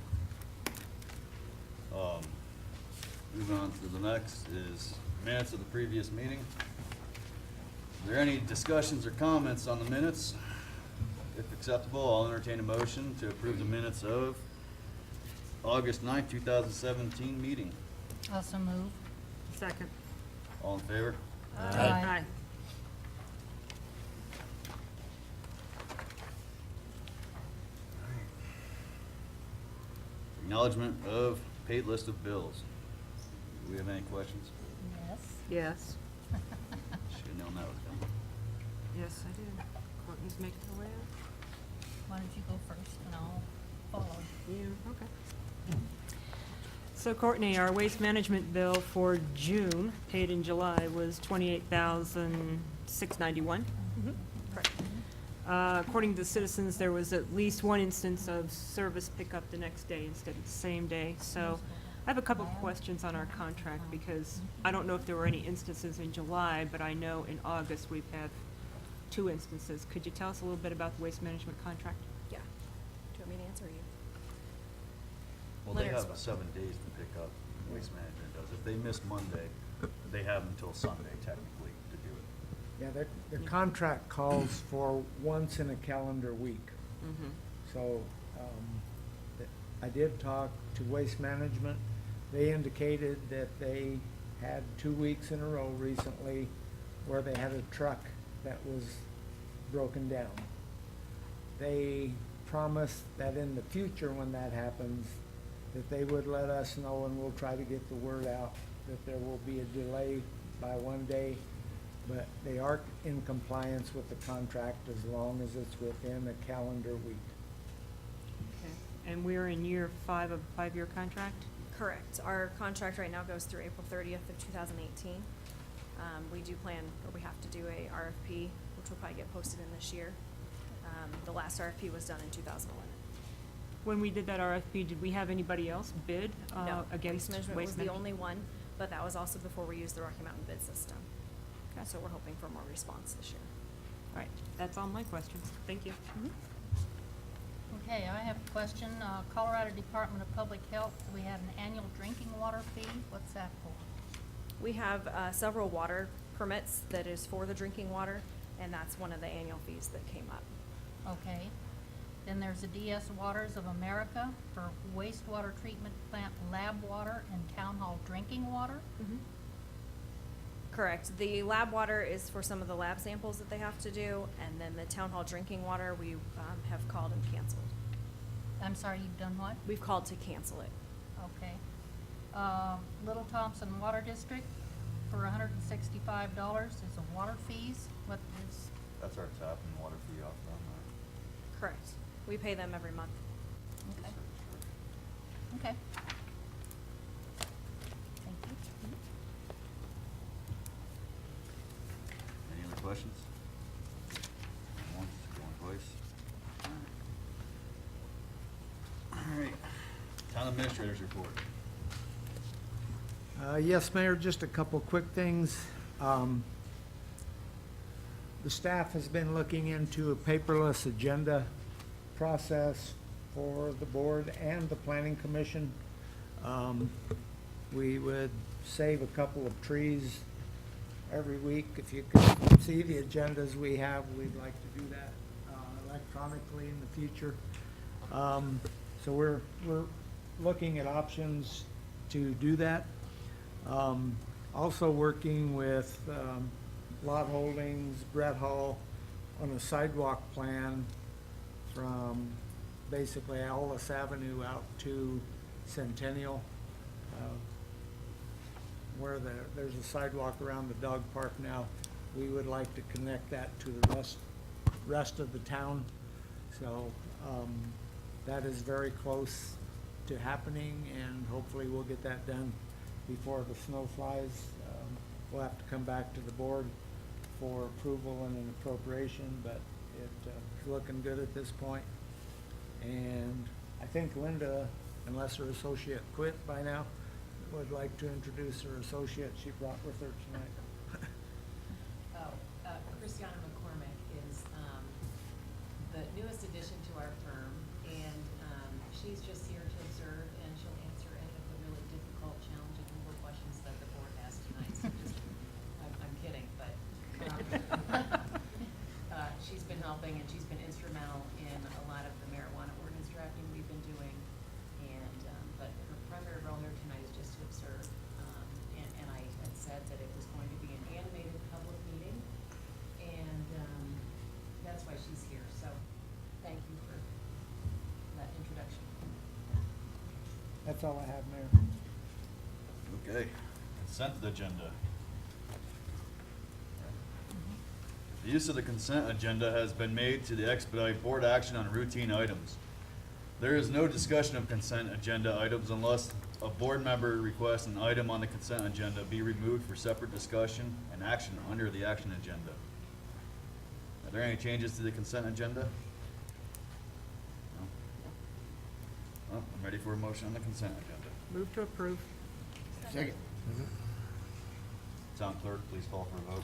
Moving on to the next is minutes of the previous meeting. Is there any discussions or comments on the minutes? If acceptable, I'll entertain a motion to approve the minutes of August 9th, 2017 meeting. Also move. Second. All in favor? Aye. Acknowledgement of paid list of bills. Do we have any questions? Yes. Yes. Should have known that was coming. Yes, I did. Courtney's making the layout. Why don't you go first and I'll follow? Yeah, okay. So Courtney, our waste management bill for June, paid in July, was $28,691. Correct. According to the citizens, there was at least one instance of service pickup the next day instead of the same day. So I have a couple of questions on our contract because I don't know if there were any instances in July, but I know in August we've had 2 instances. Could you tell us a little bit about the waste management contract? Yeah. Do you want me to answer you? Well, they Leonard's have 7 days to pick up, waste management does. If they miss Monday, they have until Sunday technically to do it. Yeah, their contract calls for once in a calendar week. Mm-hmm. So, I did talk to Waste Management. They indicated that they had 2 weeks in a row recently where they had a truck that was broken down. They promised that in the future when that happens, that they would let us know and we'll try to get the word out that there will be a delay by 1 day, but they are in compliance with the contract as long as it's within a calendar week. Okay. And we're in year 5 of a 5-year contract? Correct. Our contract right now goes through April 30th of 2018. We do plan, or we have to do a RFP, which will probably get posted in this year. The last RFP was done in 2011. When we did that RFP, did we have anybody else bid No, against Waste Management was Waste the Management? only one, but that was also before we used the Rocky Mountain bid system. So we're hoping for more response this year. All right, that's all my questions. Thank you. Okay, I have a question. Colorado Department of Public Health, we have an annual drinking water fee. What's that for? We have several water permits that is for the drinking water, and that's one of the annual fees that came up. Okay. Then there's the DS Waters of America for wastewater treatment plant lab water and town hall drinking water. Correct. The lab water is for some of the lab samples that they have to do, and then the town hall drinking water, we have called and canceled. I'm sorry, you've done what? We've called to cancel it. Okay. Little Thompson Water District for $165 is a water fees. What is, That's our tap and water fee off them, Correct. We pay them every month. okay. Okay. Thank you. Any other questions? Going once, going twice. All right. Town administrators report. Yes, Mayor, just a couple quick things. The staff has been looking into a paperless agenda process for the board and the planning commission. We would save a couple of trees every week. If you could see the agendas we have, we'd like to do that electronically in the future. So we're looking at options to do that. Also working with Lot Holdings, Brett Hall, on a sidewalk plan from basically Alice Avenue out to Centennial, where there's a sidewalk around the dog park now. We would like to connect that to the rest of the town. So that is very close to happening, and hopefully we'll get that done before the snow flies. We'll have to come back to the board for approval and an appropriation, but it's looking good at this point. And I think Linda, unless her associate quit by now, would like to introduce her associate she brought with her tonight. Christiana McCormick is the newest addition to our firm, and she's just here to observe, and she'll answer any of the really difficult, challenging legal questions that the board has tonight. So just, I'm kidding, but she's been helping, and she's been instrumental in a lot of the marijuana ordinance drafting we've been doing. And but her primary role here tonight is just to observe. And I had said that it was going to be an animated public meeting, and that's why she's here. So thank you for that introduction. That's all I have, Mayor. Okay. Consent agenda. The use of the consent agenda has been made to expedite board action on routine items. There is no discussion of consent agenda items unless a board member requests an item on the consent agenda be removed for separate discussion and action under the action agenda. Are there any changes to the consent agenda? No? Well, I'm ready for a motion on the consent agenda. Move to approve. Second. Town clerk, please call for a vote.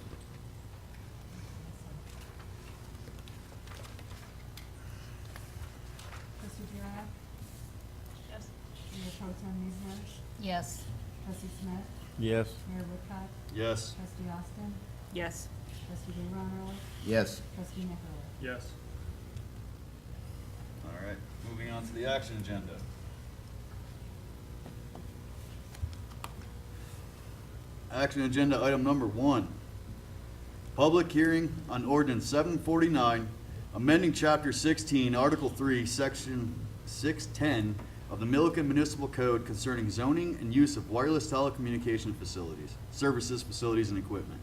Trustee Gerard? Yes. Mayor Pro Tem Nisner? Yes. Trustee Smith? Yes. Mayor Woodcock? Yes. Trustee Austin? Yes. Trustee Ron Early? Yes. Trustee Nicholas? Yes. All right, moving on to the action agenda. Action agenda item number 1. Public hearing on ordinance 749, amending chapter 16, article 3, section 610 of the Milliken Municipal Code concerning zoning and use of wireless telecommunication facilities, services, facilities, and equipment.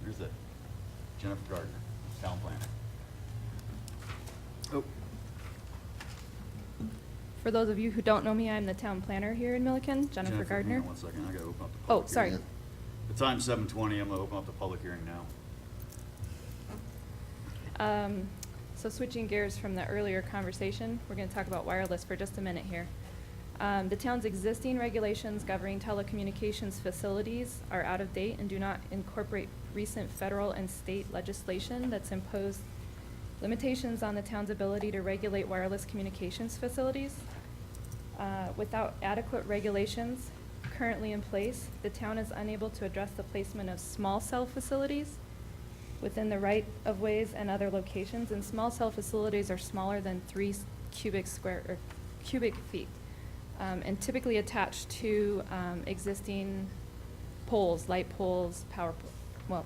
There's it. Jennifer Gardner, town planner. Oh, For those of you who don't know me, I'm the town planner here in Milliken, Jennifer hang Gardner. on one second, I gotta open up the Oh, public sorry. hearing. The time's 7:20, I'm gonna open up the public hearing now. So switching gears from the earlier conversation, we're going to talk about wireless for just a minute here. The town's existing regulations governing telecommunications facilities are out of date and do not incorporate recent federal and state legislation that's imposed limitations on the town's ability to regulate wireless communications facilities. Without adequate regulations currently in place, the town is unable to address the placement of small cell facilities within the right-of-ways and other locations, and small cell facilities are smaller than 3 cubic feet, and typically attached to existing poles, light poles,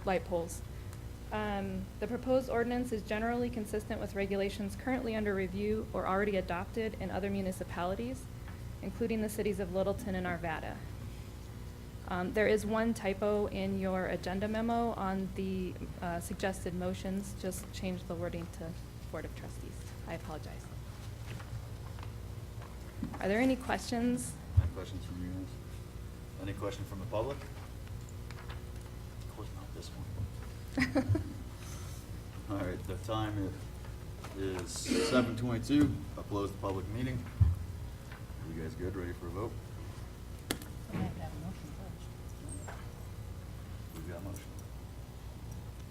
light poles. The proposed ordinance is generally consistent with regulations currently under review or already adopted in other municipalities, including the cities of Littleton and Arvada. There is one typo in your agenda memo on the suggested motions. Just change the wording to Board of Trustees. I apologize. Are there any questions? Any questions from you guys? Any question from the public? Of course not this one. All right, the time is 7:22. I'll close the public meeting. Are you guys good, ready for a vote? We have to have a motion first. We've got a motion.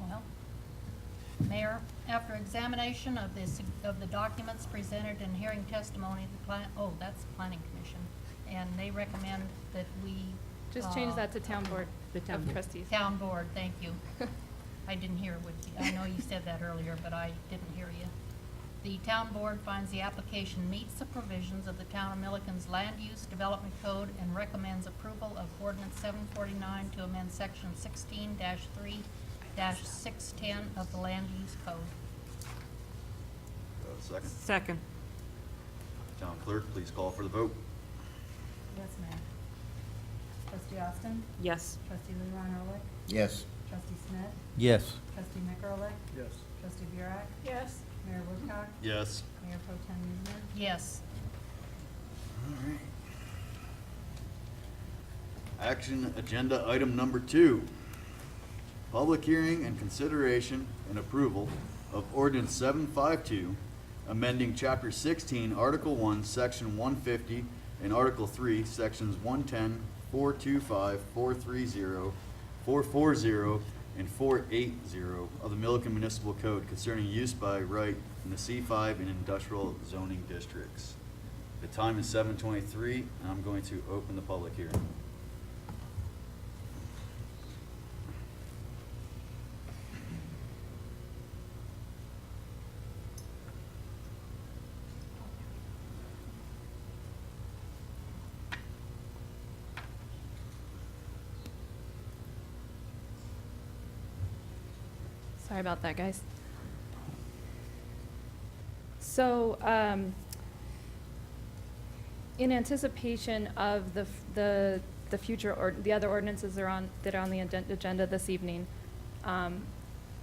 Well, Mayor, after examination of the documents presented and hearing testimony, that's the Planning Commission, and they recommend that we. Just change that to Town Board of Trustees. Town Board, thank you. I didn't hear what, I know you said that earlier, but I didn't hear you. The Town Board finds the application meets the provisions of the Town of Milliken's Land Use Development Code and recommends approval of Ordinance 749 to amend Section 16-3-610 of the Land Use Code. Second. Second. Town Clerk, please call for the vote. Yes, ma'am. Trustee Austin? Yes. Trustee Leroy Ehrlich? Yes. Trustee Smith? Yes. Trustee McErlich? Yes. Trustee Burek? Yes. Mayor Woodcock? Yes. Mayor Pro Tem Newman? Yes. All right. Action agenda item number 2. Public hearing and consideration and approval of ordinance 752, amending chapter 16, article 1, section 150, and article 3, sections 110, 425, 430, 440, and 480 of the Milliken Municipal Code concerning use by right in the C5 and industrial zoning districts. The time is 7:23, and I'm going to open the public hearing. Sorry about that, guys. So, in anticipation of the future or the other ordinances that are on the agenda this evening,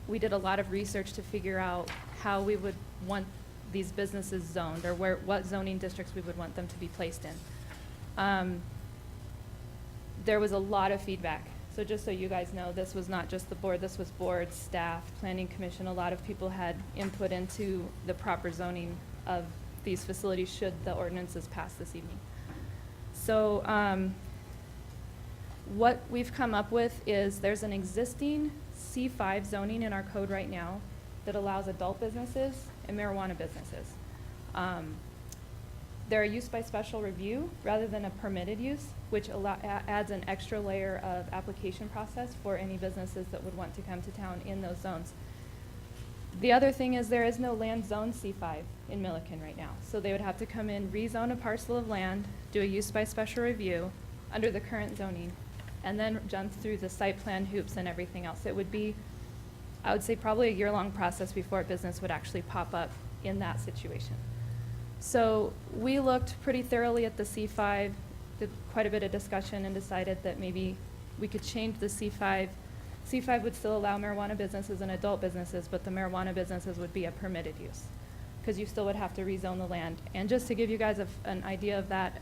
we did a lot of research to figure out how we would want these businesses zoned, or what zoning districts we would want them to be placed in. There was a lot of feedback. So just so you guys know, this was not just the board, this was board, staff, planning commission. A lot of people had input into the proper zoning of these facilities should the ordinances pass this evening. So what we've come up with is there's an existing C5 zoning in our code right now that allows adult businesses and marijuana businesses. They're a use by special review rather than a permitted use, which adds an extra layer of application process for any businesses that would want to come to town in those zones. The other thing is there is no land zone C5 in Milliken right now. So they would have to come in, rezone a parcel of land, do a use by special review under the current zoning, and then jump through the site plan hoops and everything else. It would be, I would say, probably a year-long process before a business would actually pop up in that situation. So we looked pretty thoroughly at the C5, did quite a bit of discussion, and decided that maybe we could change the C5. C5 would still allow marijuana businesses and adult businesses, but the marijuana businesses would be a permitted use, because you still would have to rezone the land. And just to give you guys an idea of that,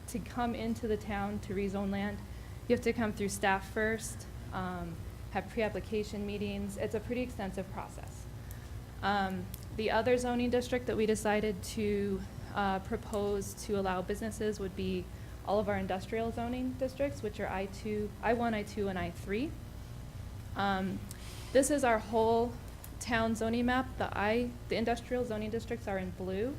to come into the town to rezone land, you have to come through staff first, have pre-application meetings. It's a pretty extensive process. The other zoning district that we decided to propose to allow businesses would be all of our industrial zoning districts, which are I1, I2, and I3. This is our whole town zoning map. The industrial zoning districts are in blue.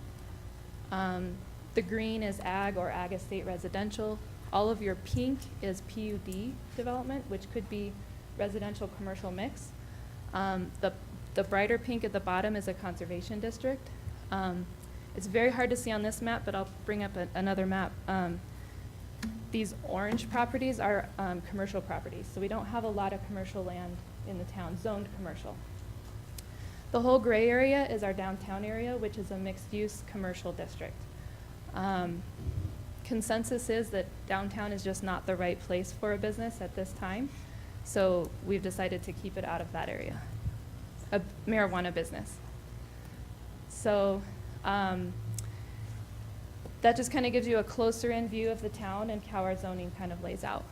The green is ag or ag estate residential. All of your pink is PUD development, which could be residential commercial mix. The brighter pink at the bottom is a conservation district. It's very hard to see on this map, but I'll bring up another map. These orange properties are commercial properties, so we don't have a lot of commercial land in the town, zoned commercial. The whole gray area is our downtown area, which is a mixed-use commercial district. Consensus is that downtown is just not the right place for a business at this time, so we've decided to keep it out of that area, a marijuana business. So that just kind of gives you a closer in view of the town and how our zoning kind of lays out.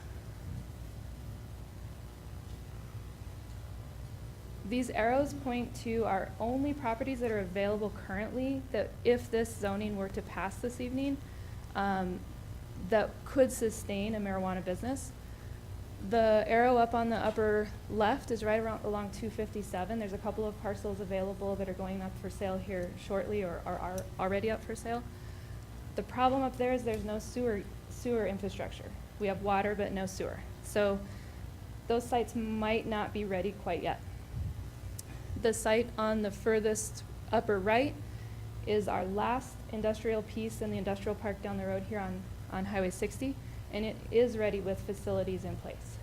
These arrows point to our only properties that are available currently that if this zoning were to pass this evening, that could sustain a marijuana business. The arrow up on the upper left is right around along 257. There's a couple of parcels available that are going up for sale here shortly or are already up for sale. The problem up there is there's no sewer infrastructure. We have water but no sewer. So those sites might not be ready quite yet. The site on the furthest upper right is our last industrial piece in the industrial park down the road here on Highway 60, and it is ready with facilities in place.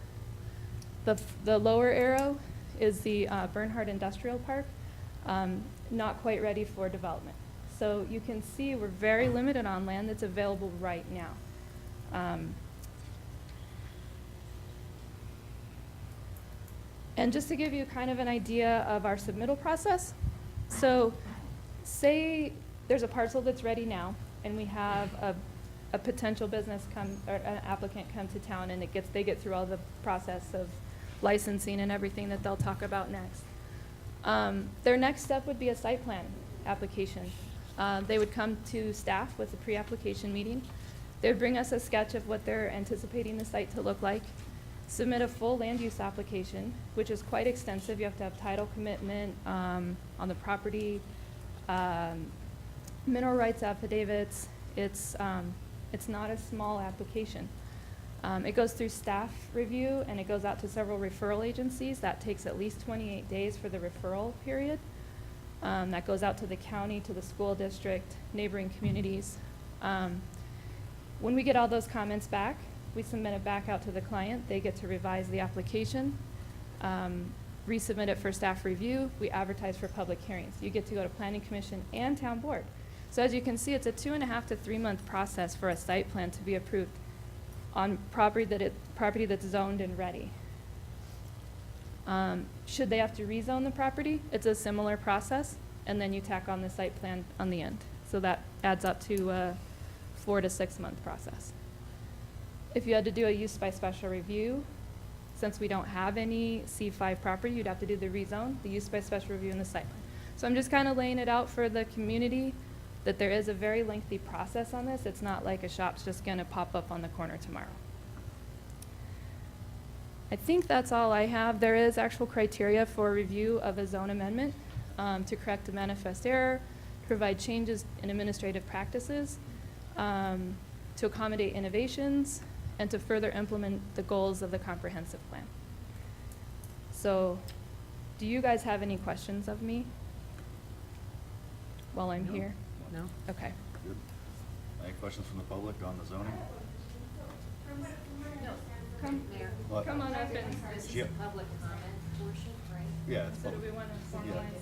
The lower arrow is the Bernhard Industrial Park, not quite ready for development. So you can see we're very limited on land that's available right now. And just to give you kind of an idea of our submittal process, so say there's a parcel that's ready now, and we have a potential business come, or an applicant come to town, and they get through all the process of licensing and everything that they'll talk about next. Their next step would be a site plan application. They would come to staff with a pre-application meeting. They would bring us a sketch of what they're anticipating the site to look like, submit a full land use application, which is quite extensive. You have to have title commitment on the property, mineral rights affidavits. It's not a small application. It goes through staff review, and it goes out to several referral agencies. That takes at least 28 days for the referral period. That goes out to the county, to the school district, neighboring communities. When we get all those comments back, we submit it back out to the client. They get to revise the application, resubmit it for staff review. We advertise for public hearings. You get to go to Planning Commission and Town Board. So as you can see, it's a 2.5 to 3 month process for a site plan to be approved on property that's zoned and ready. Should they have to rezone the property, it's a similar process, and then you tack on the site plan on the end. So that adds up to a 4 to 6 month process. If you had to do a use by special review, since we don't have any C5 property, you'd have to do the rezone, the use by special review, and the site plan. So I'm just kind of laying it out for the community that there is a very lengthy process on this. It's not like a shop's just going to pop up on the corner tomorrow. I think that's all I have. There is actual criteria for review of a zone amendment to correct a manifest error, provide changes in administrative practices, to accommodate innovations, and to further implement the goals of the comprehensive plan. So, do you guys have any questions of me while I'm here? No? Okay. Good. Any questions from the public on the zoning? What? Come on up and. This is the public comment portion, right? Yeah, it's So do public. we want to Yeah. formalize?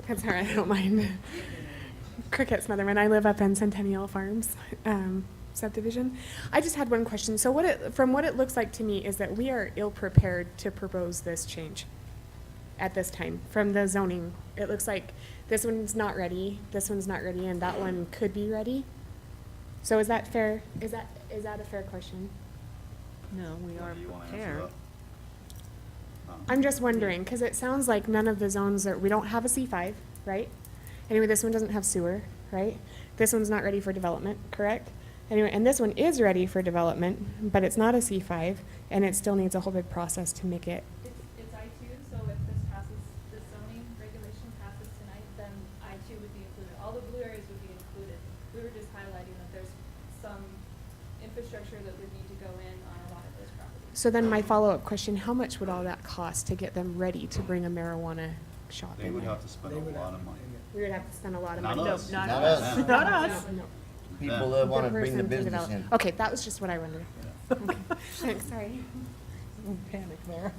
That's all right, I don't mind. Cricket Smotherman, I live up in Centennial Farms subdivision. I just had one question. So from what it looks like to me is that we are ill-prepared to propose this change at this time. From the zoning, it looks like this one's not ready, and that one could be ready. So is that fair? Is that a fair question? No, we are Do you wanna answer prepared. that? I'm just wondering, because it sounds like none of the zones we don't have a C5, right? Anyway, this one doesn't have sewer, right? This one's not ready for development, correct? Anyway, and this one is ready for development, but it's not a C5, and it still needs a whole big process to make it. It's I2, so if this passes, this zoning regulation passes tonight, then I2 would be included. All the blue areas would be included. We were just highlighting that there's some infrastructure that would need to go in on a lot of those properties. So then my follow-up question, how much would all that cost to get them ready to bring a marijuana shop They in would there? have to spend a lot of money. We would have to spend a lot of Not money. us. No, Not us. Not us. No. People that want to bring the person business develop. in. Okay, that was just what I wondered. Okay. Thanks, sorry. Panic there.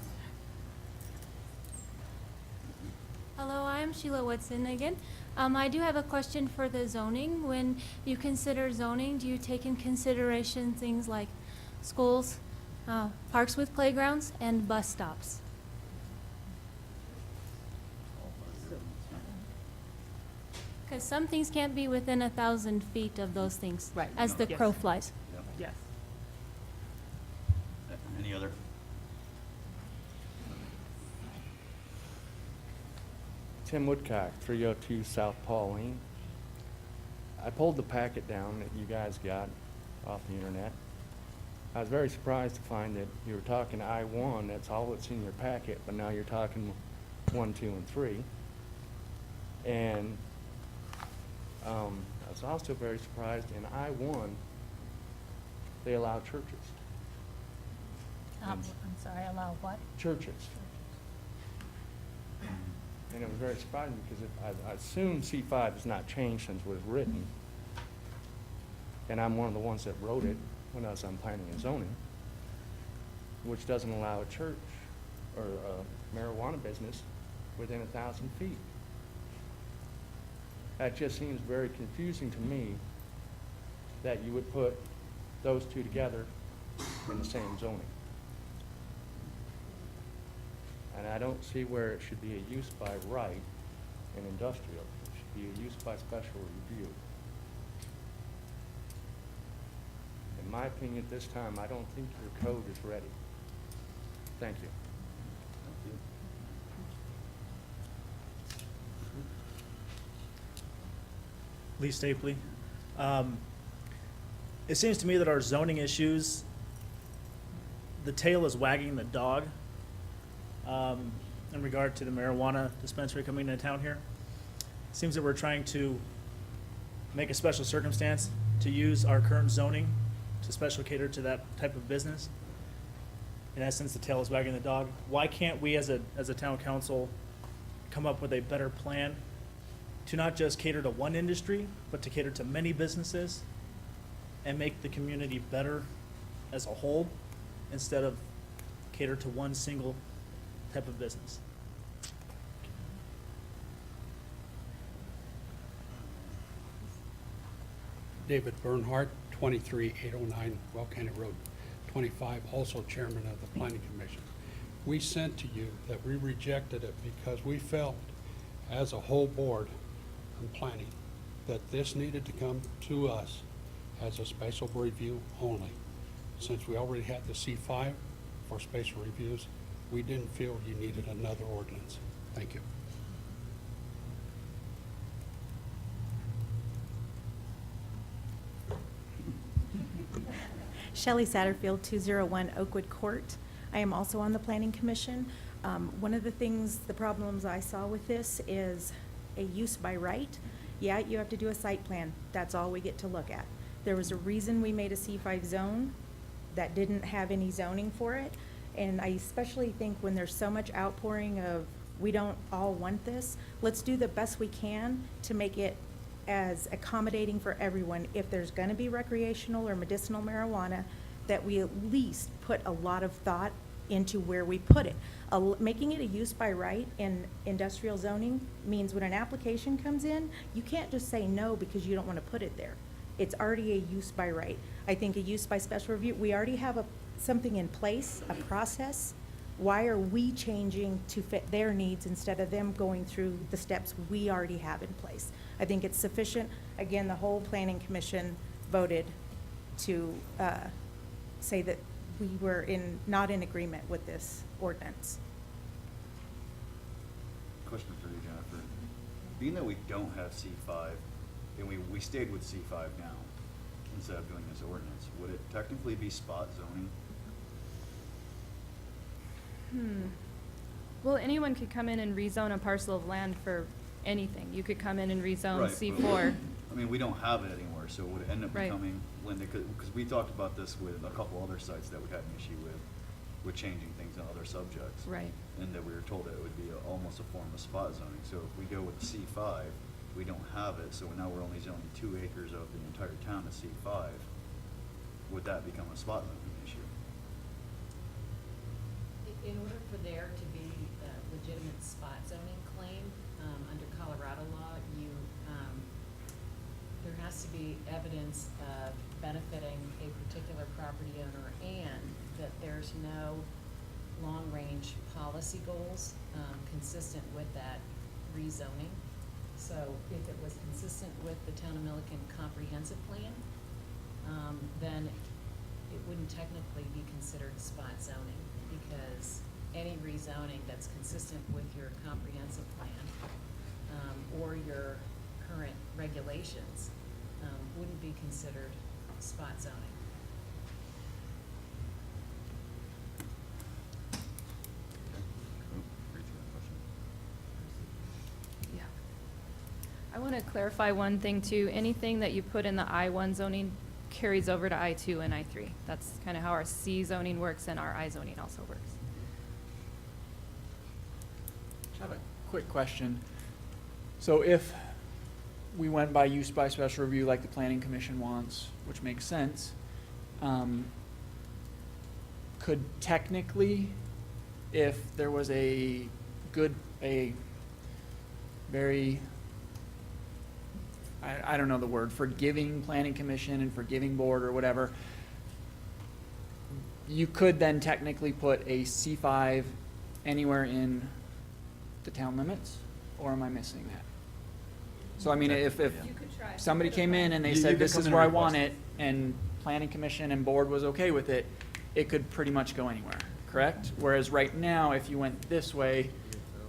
Hello, I'm Sheila Woodson again. I do have a question for the zoning. When you consider zoning, do you take in consideration things like schools, parks with playgrounds, and bus stops? Because some things can't be within 1,000 feet of those things, Right. as the Yes. crow flies. Yes. Any other? Tim Woodcock, 302 South Pauline. I pulled the packet down that you guys got off the internet. I was very surprised to find that you were talking I-1, that's all that's in your packet, but now you're talking 1, 2, and 3. And I was also very surprised in I-1, they allow churches. I'm sorry, allow what? Churches. And it was very surprising because I assume C5 has not changed since it was written. And I'm one of the ones that wrote it when I was on planning and zoning, which doesn't allow a church or a marijuana business within 1,000 feet. That just seems very confusing to me that you would put those two together in the same zoning. And I don't see where it should be a use by right in industrial. It should be a use by special review. In my opinion, at this time, I don't think your code is ready. Thank you. Lee Stapley. It seems to me that our zoning issues, the tail is wagging the dog in regard to the marijuana dispensary coming into town here. It seems that we're trying to make a special circumstance to use our current zoning to special cater to that type of business. In essence, the tail is wagging the dog. Why can't we as a town council come up with a better plan to not just cater to one industry, but to cater to many businesses and make the community better as a whole instead of cater to one single type of business? David Bernhardt, 23809 Welcannon Road, 25, also chairman of the Planning Commission. We sent to you that we rejected it because we felt, as a whole board in planning, that this needed to come to us as a spatial review only. Since we already had the C5 for spatial reviews, we didn't feel you needed another ordinance. Thank you. Shelley Satterfield, 201 Oakwood Court. I am also on the Planning Commission. One of the things, the problems I saw with this is a use by right. Yeah, you have to do a site plan. That's all we get to look at. There was a reason we made a C5 zone that didn't have any zoning for it. And I especially think when there's so much outpouring of, we don't all want this, let's do the best we can to make it as accommodating for everyone. If there's gonna be recreational or medicinal marijuana, that we at least put a lot of thought into where we put it. Making it a use by right in industrial zoning means when an application comes in, you can't just say no because you don't wanna put it there. It's already a use by right. I think a use by special review, we already have something in place, a process. Why are we changing to fit their needs instead of them going through the steps we already have in place? I think it's sufficient. Again, the whole planning commission voted to say that we were not in agreement with this ordinance. Question for you, Jennifer. Being that we don't have C5, and we stayed with C5 now, instead of doing this ordinance, would it technically be spot zoning? Well, anyone could come in and rezone a parcel of land for anything. You could come in and rezone Right, C4. I mean, we don't have it anymore, so would it end up Right. becoming, Linda, because we talked about this with a couple other sites that we had an issue with changing things on other subjects. Right. And that we were told that it would be almost a form of spot zoning. So if we go with C5, we don't have it, so now we're only zoning 2 acres of the entire town to C5, would that become a spot zoning issue? In order for there to be a legitimate spot zoning claim, under Colorado law, there has to be evidence of benefiting a particular property owner and that there's no long-range policy goals, consistent with that rezoning. So if it was consistent with the Town of Milliken comprehensive plan, then it wouldn't technically be considered spot zoning, because any rezoning that's consistent with your comprehensive plan, or your current regulations, wouldn't be considered spot zoning. Yeah. I want to clarify one thing too. Anything that you put in the I1 zoning carries over to I2 and I3. That's kind of how our C zoning works and our I zoning also works. I have a quick question. So if we went by use by special review like the planning commission wants, which makes sense, could technically, if there was a very, I don't know the word, forgiving planning commission and forgiving board or whatever, you could then technically put a C5 anywhere in the town limits, or am I missing that? So I mean, if somebody came in and they You said, could this come is in where I and want request it, and planning commission and board was okay with it, it could pretty much go anywhere, correct? Whereas right now, if you went this way,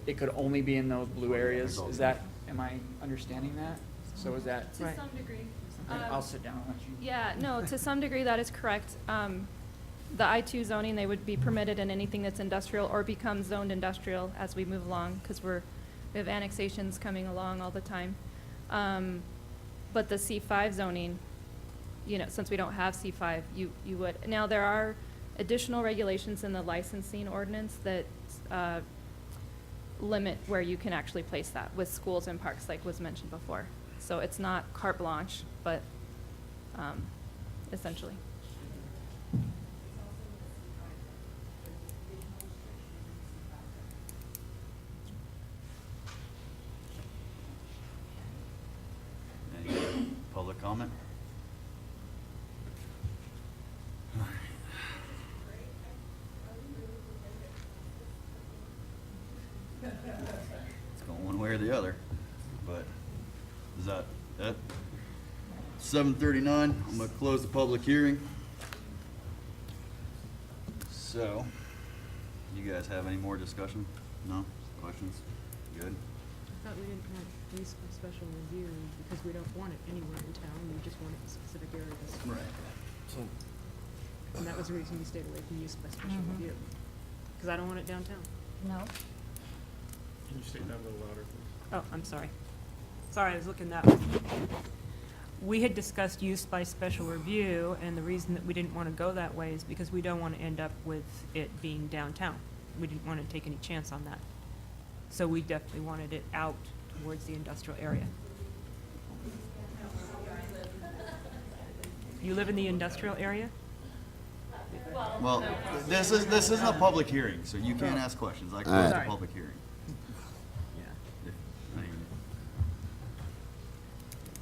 it could only be in those blue areas. Is that, am I understanding that? So is that? To some degree. I'll sit down and let you. Yeah, no, to some degree that is correct. The I2 zoning, they would be permitted in anything that's industrial or become zoned industrial as we move along, because we have annexations coming along all the time. But the C5 zoning, you know, since we don't have C5, you would. Now, there are additional regulations in the licensing ordinance that limit where you can actually place that with schools and parks, like was mentioned before. So it's not carte blanche, but essentially. Any other public comment? It's going one way or the other, but is that it? 7:39, I'm gonna close the public hearing. So, you guys have any more discussion? No? Questions? Good? I thought we didn't want use by special review because we don't want it anywhere in town, we just want it in specific areas. Right. So, And that was the reason we stayed away from use by special review, because I don't want it downtown. No. Can you state that a little louder, please? Oh, I'm sorry. Sorry, I was looking that way. We had discussed use by special review, and the reason that we didn't want to go that way is because we don't want to end up with it being downtown. We didn't want to take any chance on that. So we definitely wanted it out towards the industrial area. You live in the industrial area? well, this isn't a public hearing, so you can't ask questions. I closed the Sorry. public hearing.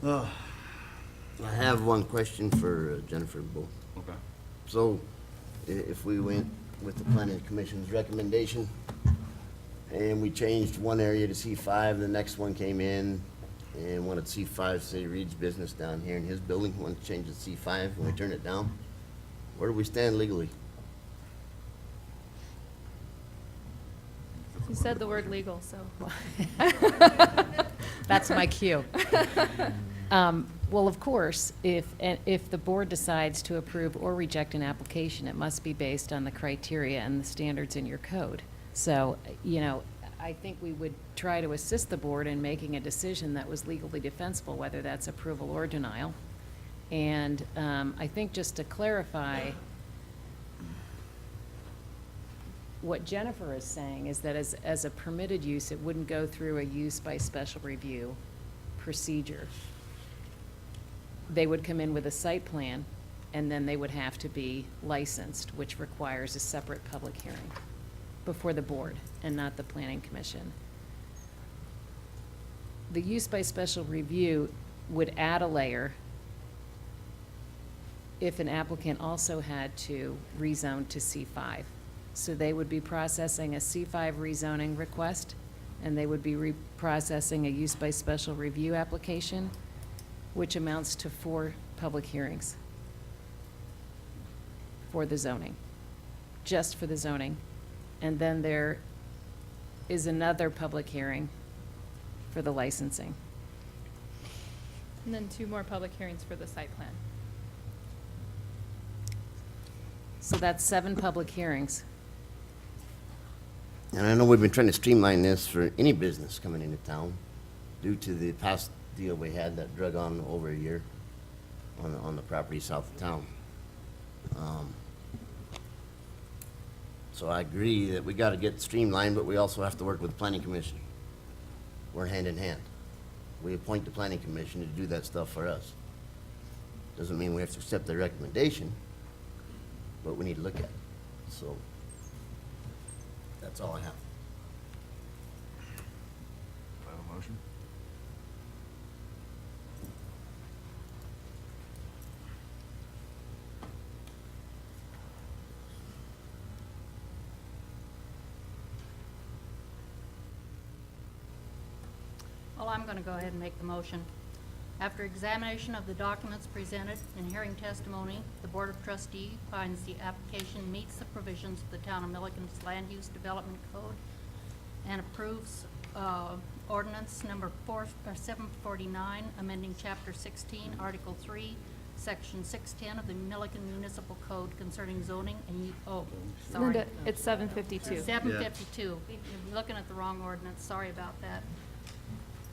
Yeah. I have one question for Jennifer Bull. Okay. So, if we went with the planning commission's recommendation, and we changed one area to C5, the next one came in and wanted C5, say Reed's business down here in his building, wanted to change it to C5, and we turn it down, where do we stand legally? You said the word legal, so. That's my cue. Well, of course, if the board decides to approve or reject an application, it must be based on the criteria and the standards in your code. So, you know, I think we would try to assist the board in making a decision that was legally defensible, whether that's approval or denial. And I think just to clarify, what Jennifer is saying is that as a permitted use, it wouldn't go through a use by special review. procedure. They would come in with a site plan, and then they would have to be licensed, which requires a separate public hearing before the board and not the planning commission. The use by special review would add a layer if an applicant also had to rezone to C5. So they would be processing a C5 rezoning request, and they would be processing a use by special review application, which amounts to 4 public hearings for the zoning, just for the zoning. And then there is another public hearing for the licensing. And then 2 more public hearings for the site plan. So that's 7 public hearings. And I know we've been trying to streamline this for any business coming into town due to the past deal we had that drug on over a year on the property south of town. So I agree that we gotta get streamlined, but we also have to work with the planning commission. We're hand in hand. We appoint the planning commission to do that stuff for us. Doesn't mean we have to accept their recommendation, but we need to look at it. So that's all I have. I have a motion. Well, I'm going to go ahead and make the motion. After examination of the documents presented and hearing testimony, the Board of Trustees finds the application meets the provisions of the Town of Milliken's Land Use Development Code and approves ordinance number 749, amending Chapter 16, Article 3, Section 610 of the Milliken Municipal Code concerning zoning and, sorry. Linda, it's 752. 752. You're looking at the wrong ordinance. Sorry about that.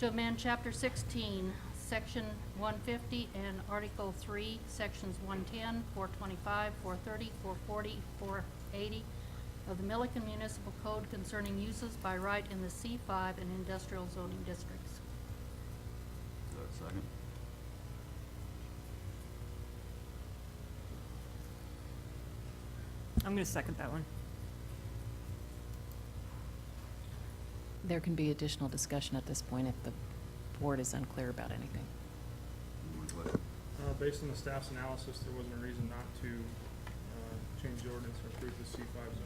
To amend Chapter 16, Section 150, and Article 3, Sections 110, 425, 430, 440, 480 of the Milliken Municipal Code concerning uses by right in the C5 and industrial zoning districts. Is there a second? I'm going to second that one. There can be additional discussion at this point if the board is unclear about anything. Based on the staff's analysis, there wasn't a reason not to change the ordinance or approve the C5 zone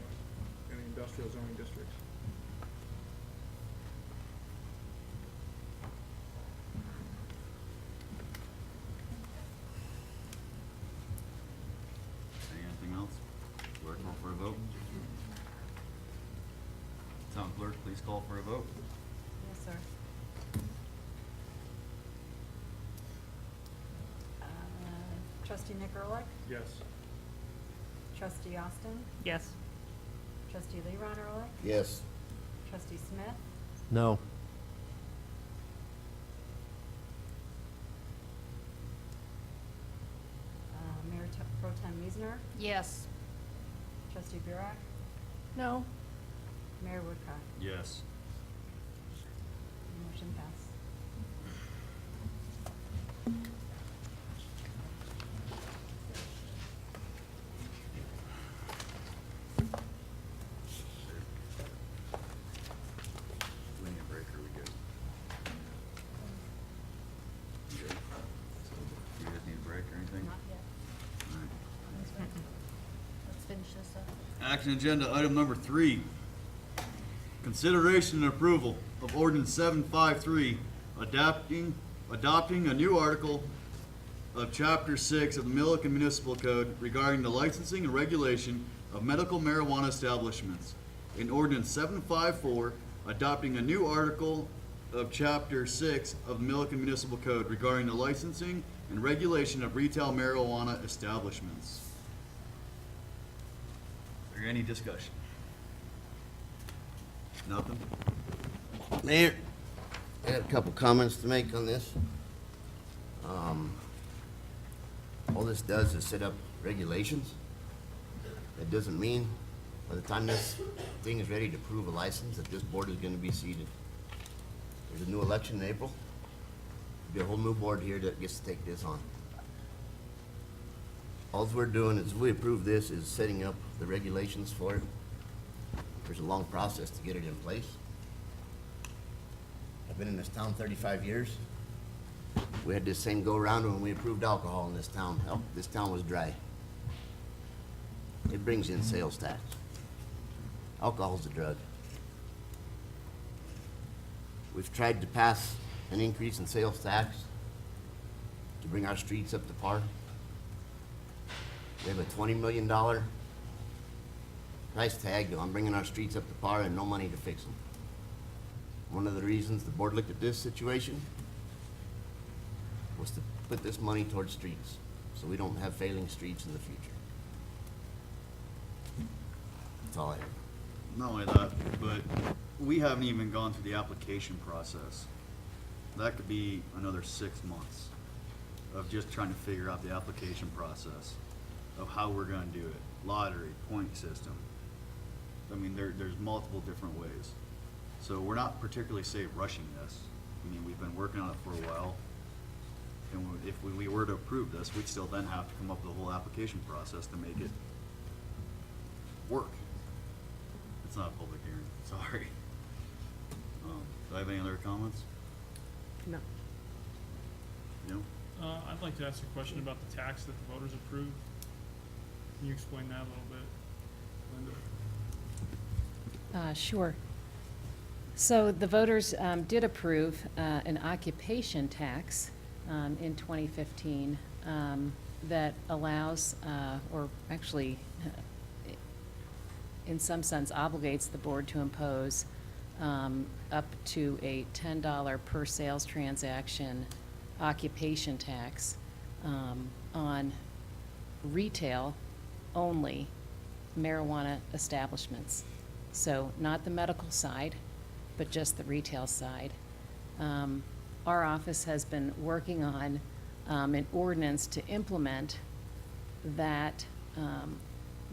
in the industrial zoning districts. Anything else? Clerk, call for a vote. Town clerk, please call for a vote. Yes, sir. Trustee Nick Ehrlich, Yes. Trustee Austin, Yes. Trustee Leron Ehrlich, Yes. Trustee Smith, No. Mayor Pro Tem Meisner, Yes. Trustee Burak, No. Mayor Woodcock. Yes. Motion passed. Do we need a break or are we good? Good. Do you guys need a break or anything? Not yet. All right. Let's finish this up. Action agenda item number 3. Consideration and approval of ordinance 753, adopting a new article of chapter 6 of the Milliken Municipal Code regarding the licensing and regulation of medical marijuana establishments. In ordinance 754, adopting a new article of chapter 6 of the Milliken Municipal Code regarding the licensing and regulation of retail marijuana establishments. Is there any discussion? Nothing? Mayor, I had a couple comments to make on this. All this does is set up regulations. It doesn't mean by the time this thing is ready to approve a license that this board is gonna be seated. There's a new election in April. be a whole new board here that gets to take this on. All we're doing is, we approve this, is setting up the regulations for it. There's a long process to get it in place. I've been in this town 35 years. We had this same go-around when we approved alcohol in this town. This town was dry. It brings in sales tax. Alcohol's a drug. We've tried to pass an increase in sales tax to bring our streets up to par. We have a $20 million price tag on bringing our streets up to par and no money to fix them. One of the reasons the board looked at this situation was to put this money towards streets, so we don't have failing streets in the future. That's all I have. Not only that, but we haven't even gone through the application process. That could be another 6 months of just trying to figure out the application process of how we're gonna do it. Lottery, point system. I mean, there's multiple different ways. So we're not particularly, say, rushing this. I mean, we've been working on it for a while. And if we were to approve this, we'd still then have to come up with a whole application process to make it work. It's not a public hearing, sorry. Do I have any other comments? No. No? I'd like to ask a question about the tax that the voters approved. Can you explain that a little bit, Linda? Sure. So the voters did approve an occupation tax in 2015 that allows, or actually, in some sense, obligates the board to impose up to a $10 per sales transaction occupation tax on retail-only marijuana establishments. So not the medical side, but just the retail side. Our office has been working on an ordinance to implement that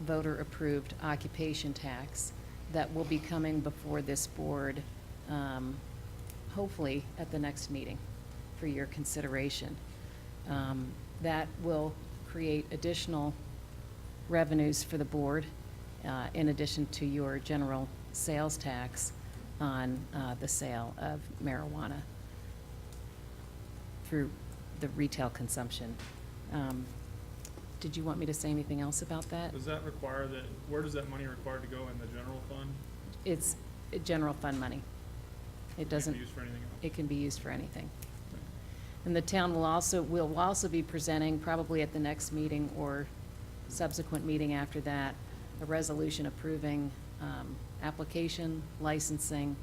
voter-approved occupation tax that will be coming before this board, hopefully at the next meeting for your consideration. That will create additional revenues for the board in addition to your general sales tax on the sale of marijuana through the retail consumption. Did you want me to say anything else about that? Does that require that, where does that money require to go in the general fund? It's general fund money. It doesn't. Can't be used for anything else? It can be used for anything. And the town will also be presenting, probably at the next meeting or subsequent meeting after that, a resolution approving application, licensing,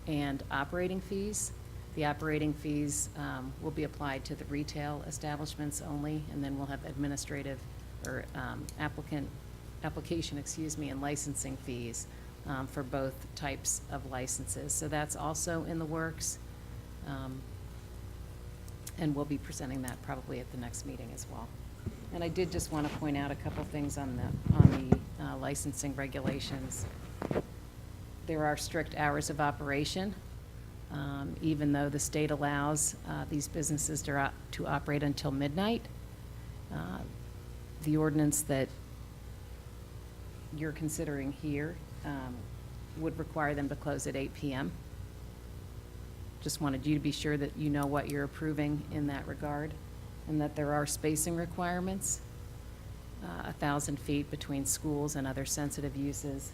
and operating fees. The operating fees will be applied to the retail establishments only, and then we'll have administrative or application, and licensing fees for both types of licenses. So that's also in the works. And we'll be presenting that probably at the next meeting as well. And I did just want to point out a couple things on the licensing regulations. There are strict hours of operation, even though the state allows these businesses to operate until midnight. The ordinance that you're considering here would require them to close at 8 p.m. Just wanted you to be sure that you know what you're approving in that regard, and that there are spacing requirements, 1,000 feet between schools and other sensitive uses,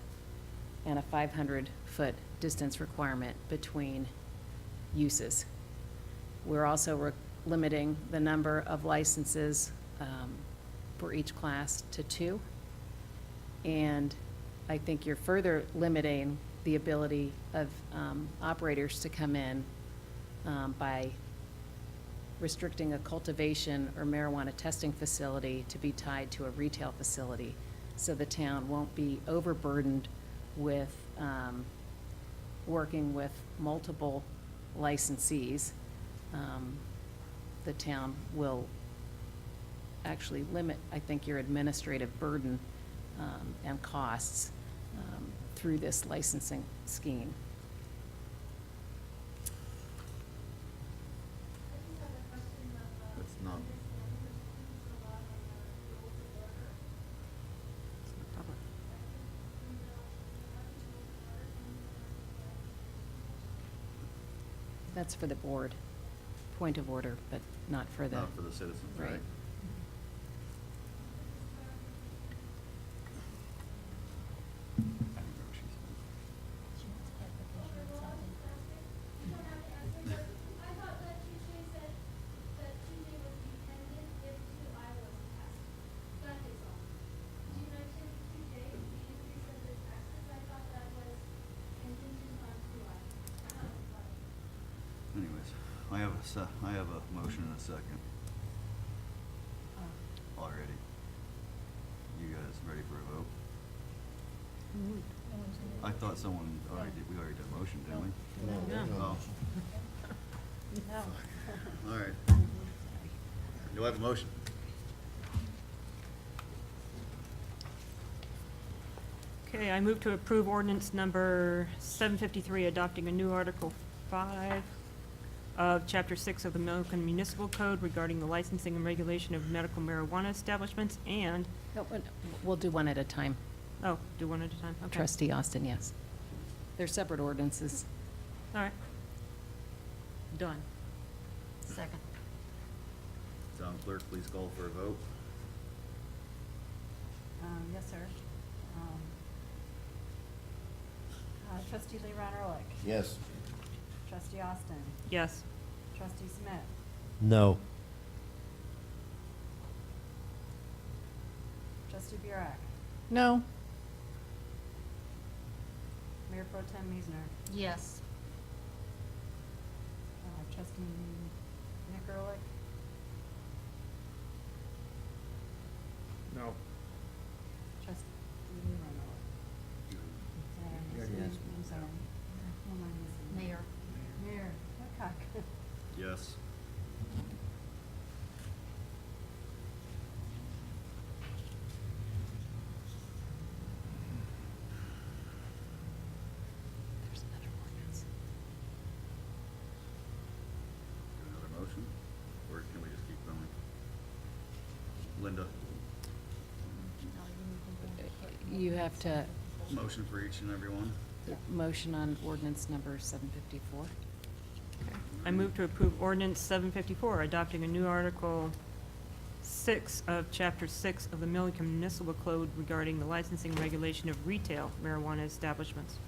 and a 500-foot distance requirement between uses. We're also limiting the number of licenses for each class to 2, and I think you're further limiting the ability of operators to come in by restricting a cultivation or marijuana testing facility to be tied to a retail facility, so the town won't be overburdened with working with multiple licensees. The town will actually limit, I think, your administrative burden and costs through this licensing scheme. That's for the board. Point of order, but not for the. Not for the citizens, right? Right. Anyways, I have a motion and a second. Already. You guys ready for a vote? I thought someone already did, we already did a motion, didn't we? No. Oh. All right. Do I have a motion? Okay, I move to approve ordinance number 753, adopting a new Article 5 of Chapter 6 of the Milliken Municipal Code regarding the licensing and regulation of medical marijuana establishments and, No, we'll do one at a time. oh, do one at a time, okay. Trustee Austin, yes. They're separate ordinances. All right. Done. Second. Town clerk, please call for a vote. Yes, sir. Trustee Leron Ehrlich. Yes. Trustee Austin. Yes. Trustee Smith. No. Trustee Burek. No. Mayor Pro Tem Meisner. Yes. Trustee Nick Ehrlich. No. Trustee Leron Ehrlich. I'm sorry. Who am I missing? Mayor. Mayor Woodcock. Yes. There's another ordinance. Do another motion, or can we just keep going? Linda, You have to, motion for each and every one? motion on ordinance number 754. I move to approve ordinance 754, adopting a new Article 6 of Chapter 6 of the Milliken Municipal Code regarding the licensing and regulation of retail marijuana establishments.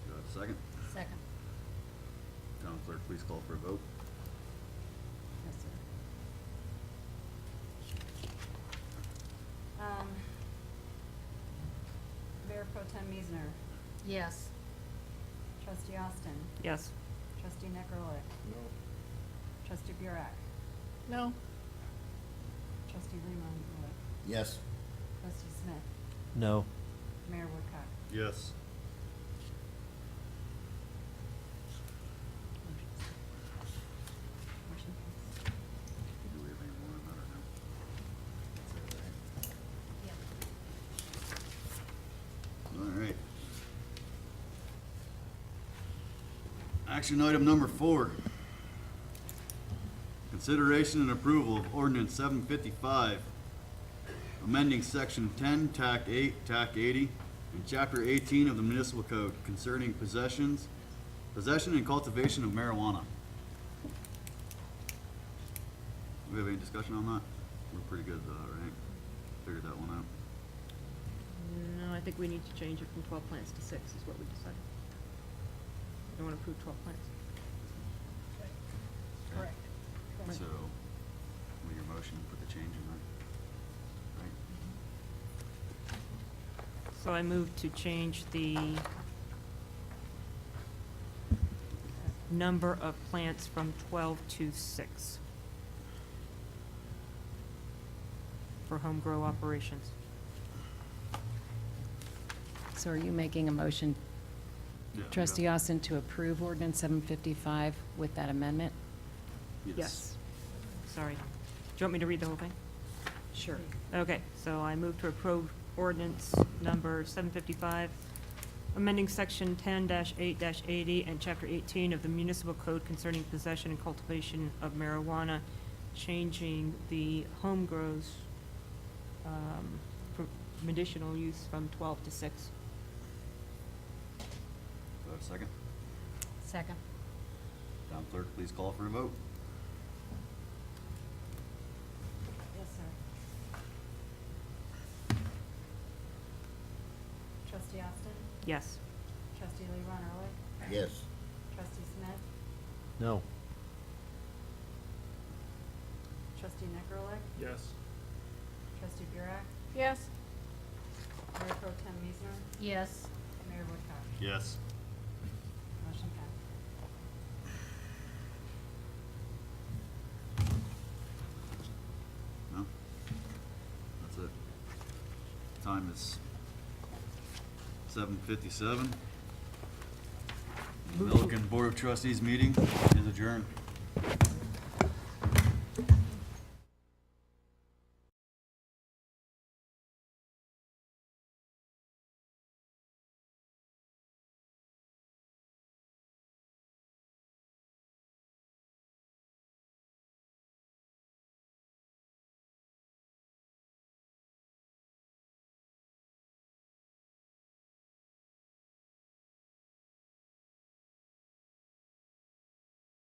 Do I have a second? Second. Town clerk, please call for a vote. Yes, sir. Mayor Pro Tem Meisner. Yes. Trustee Austin. Yes. Trustee Nick Ehrlich. No. Trustee Burek. No. Trustee Leron Ehrlich. Yes. Trustee Smith. No. Mayor Woodcock. Yes. Motion passed. Do we have any more on that or no? All right. Action item number 4. Consideration and approval of ordinance 755, amending section 10, tac 8, tac 80, and chapter 18 of the municipal code concerning possession and cultivation of marijuana. Do we have any discussion on that? We're pretty good though, right? Figured that one out. No, I think we need to change it from 12 plants to 6 is what we decided. I want to approve 12 plants. Correct. So, with your motion, put the change in there. Right? So I move to change the number of plants from 12 to 6 for home grow operations. So are you making a motion, Yeah, Trustee Austin, to approve ordinance 755 with that amendment? Yes. Sorry. Do you want me to read the whole thing? Sure. Okay, so I move to approve ordinance number 755, amending section 10-8-80 and chapter 18 of the municipal code concerning possession and cultivation of marijuana, changing the home grows for medicinal use from 12 to 6. Do I have a second? Second. Town clerk, please call for a vote. Yes, sir. Trustee Austin? Yes. Trustee Leron Ehrlich? Yes. Trustee Smith? No. Trustee Neckerlich? Yes. Trustee Burek? Yes. Mayor Pro Tem Meisner? Yes. Mayor Woodcock? Yes. Motion passed. No? That's it. Time is 7:57. Milliken Board of Trustees meeting is adjourned.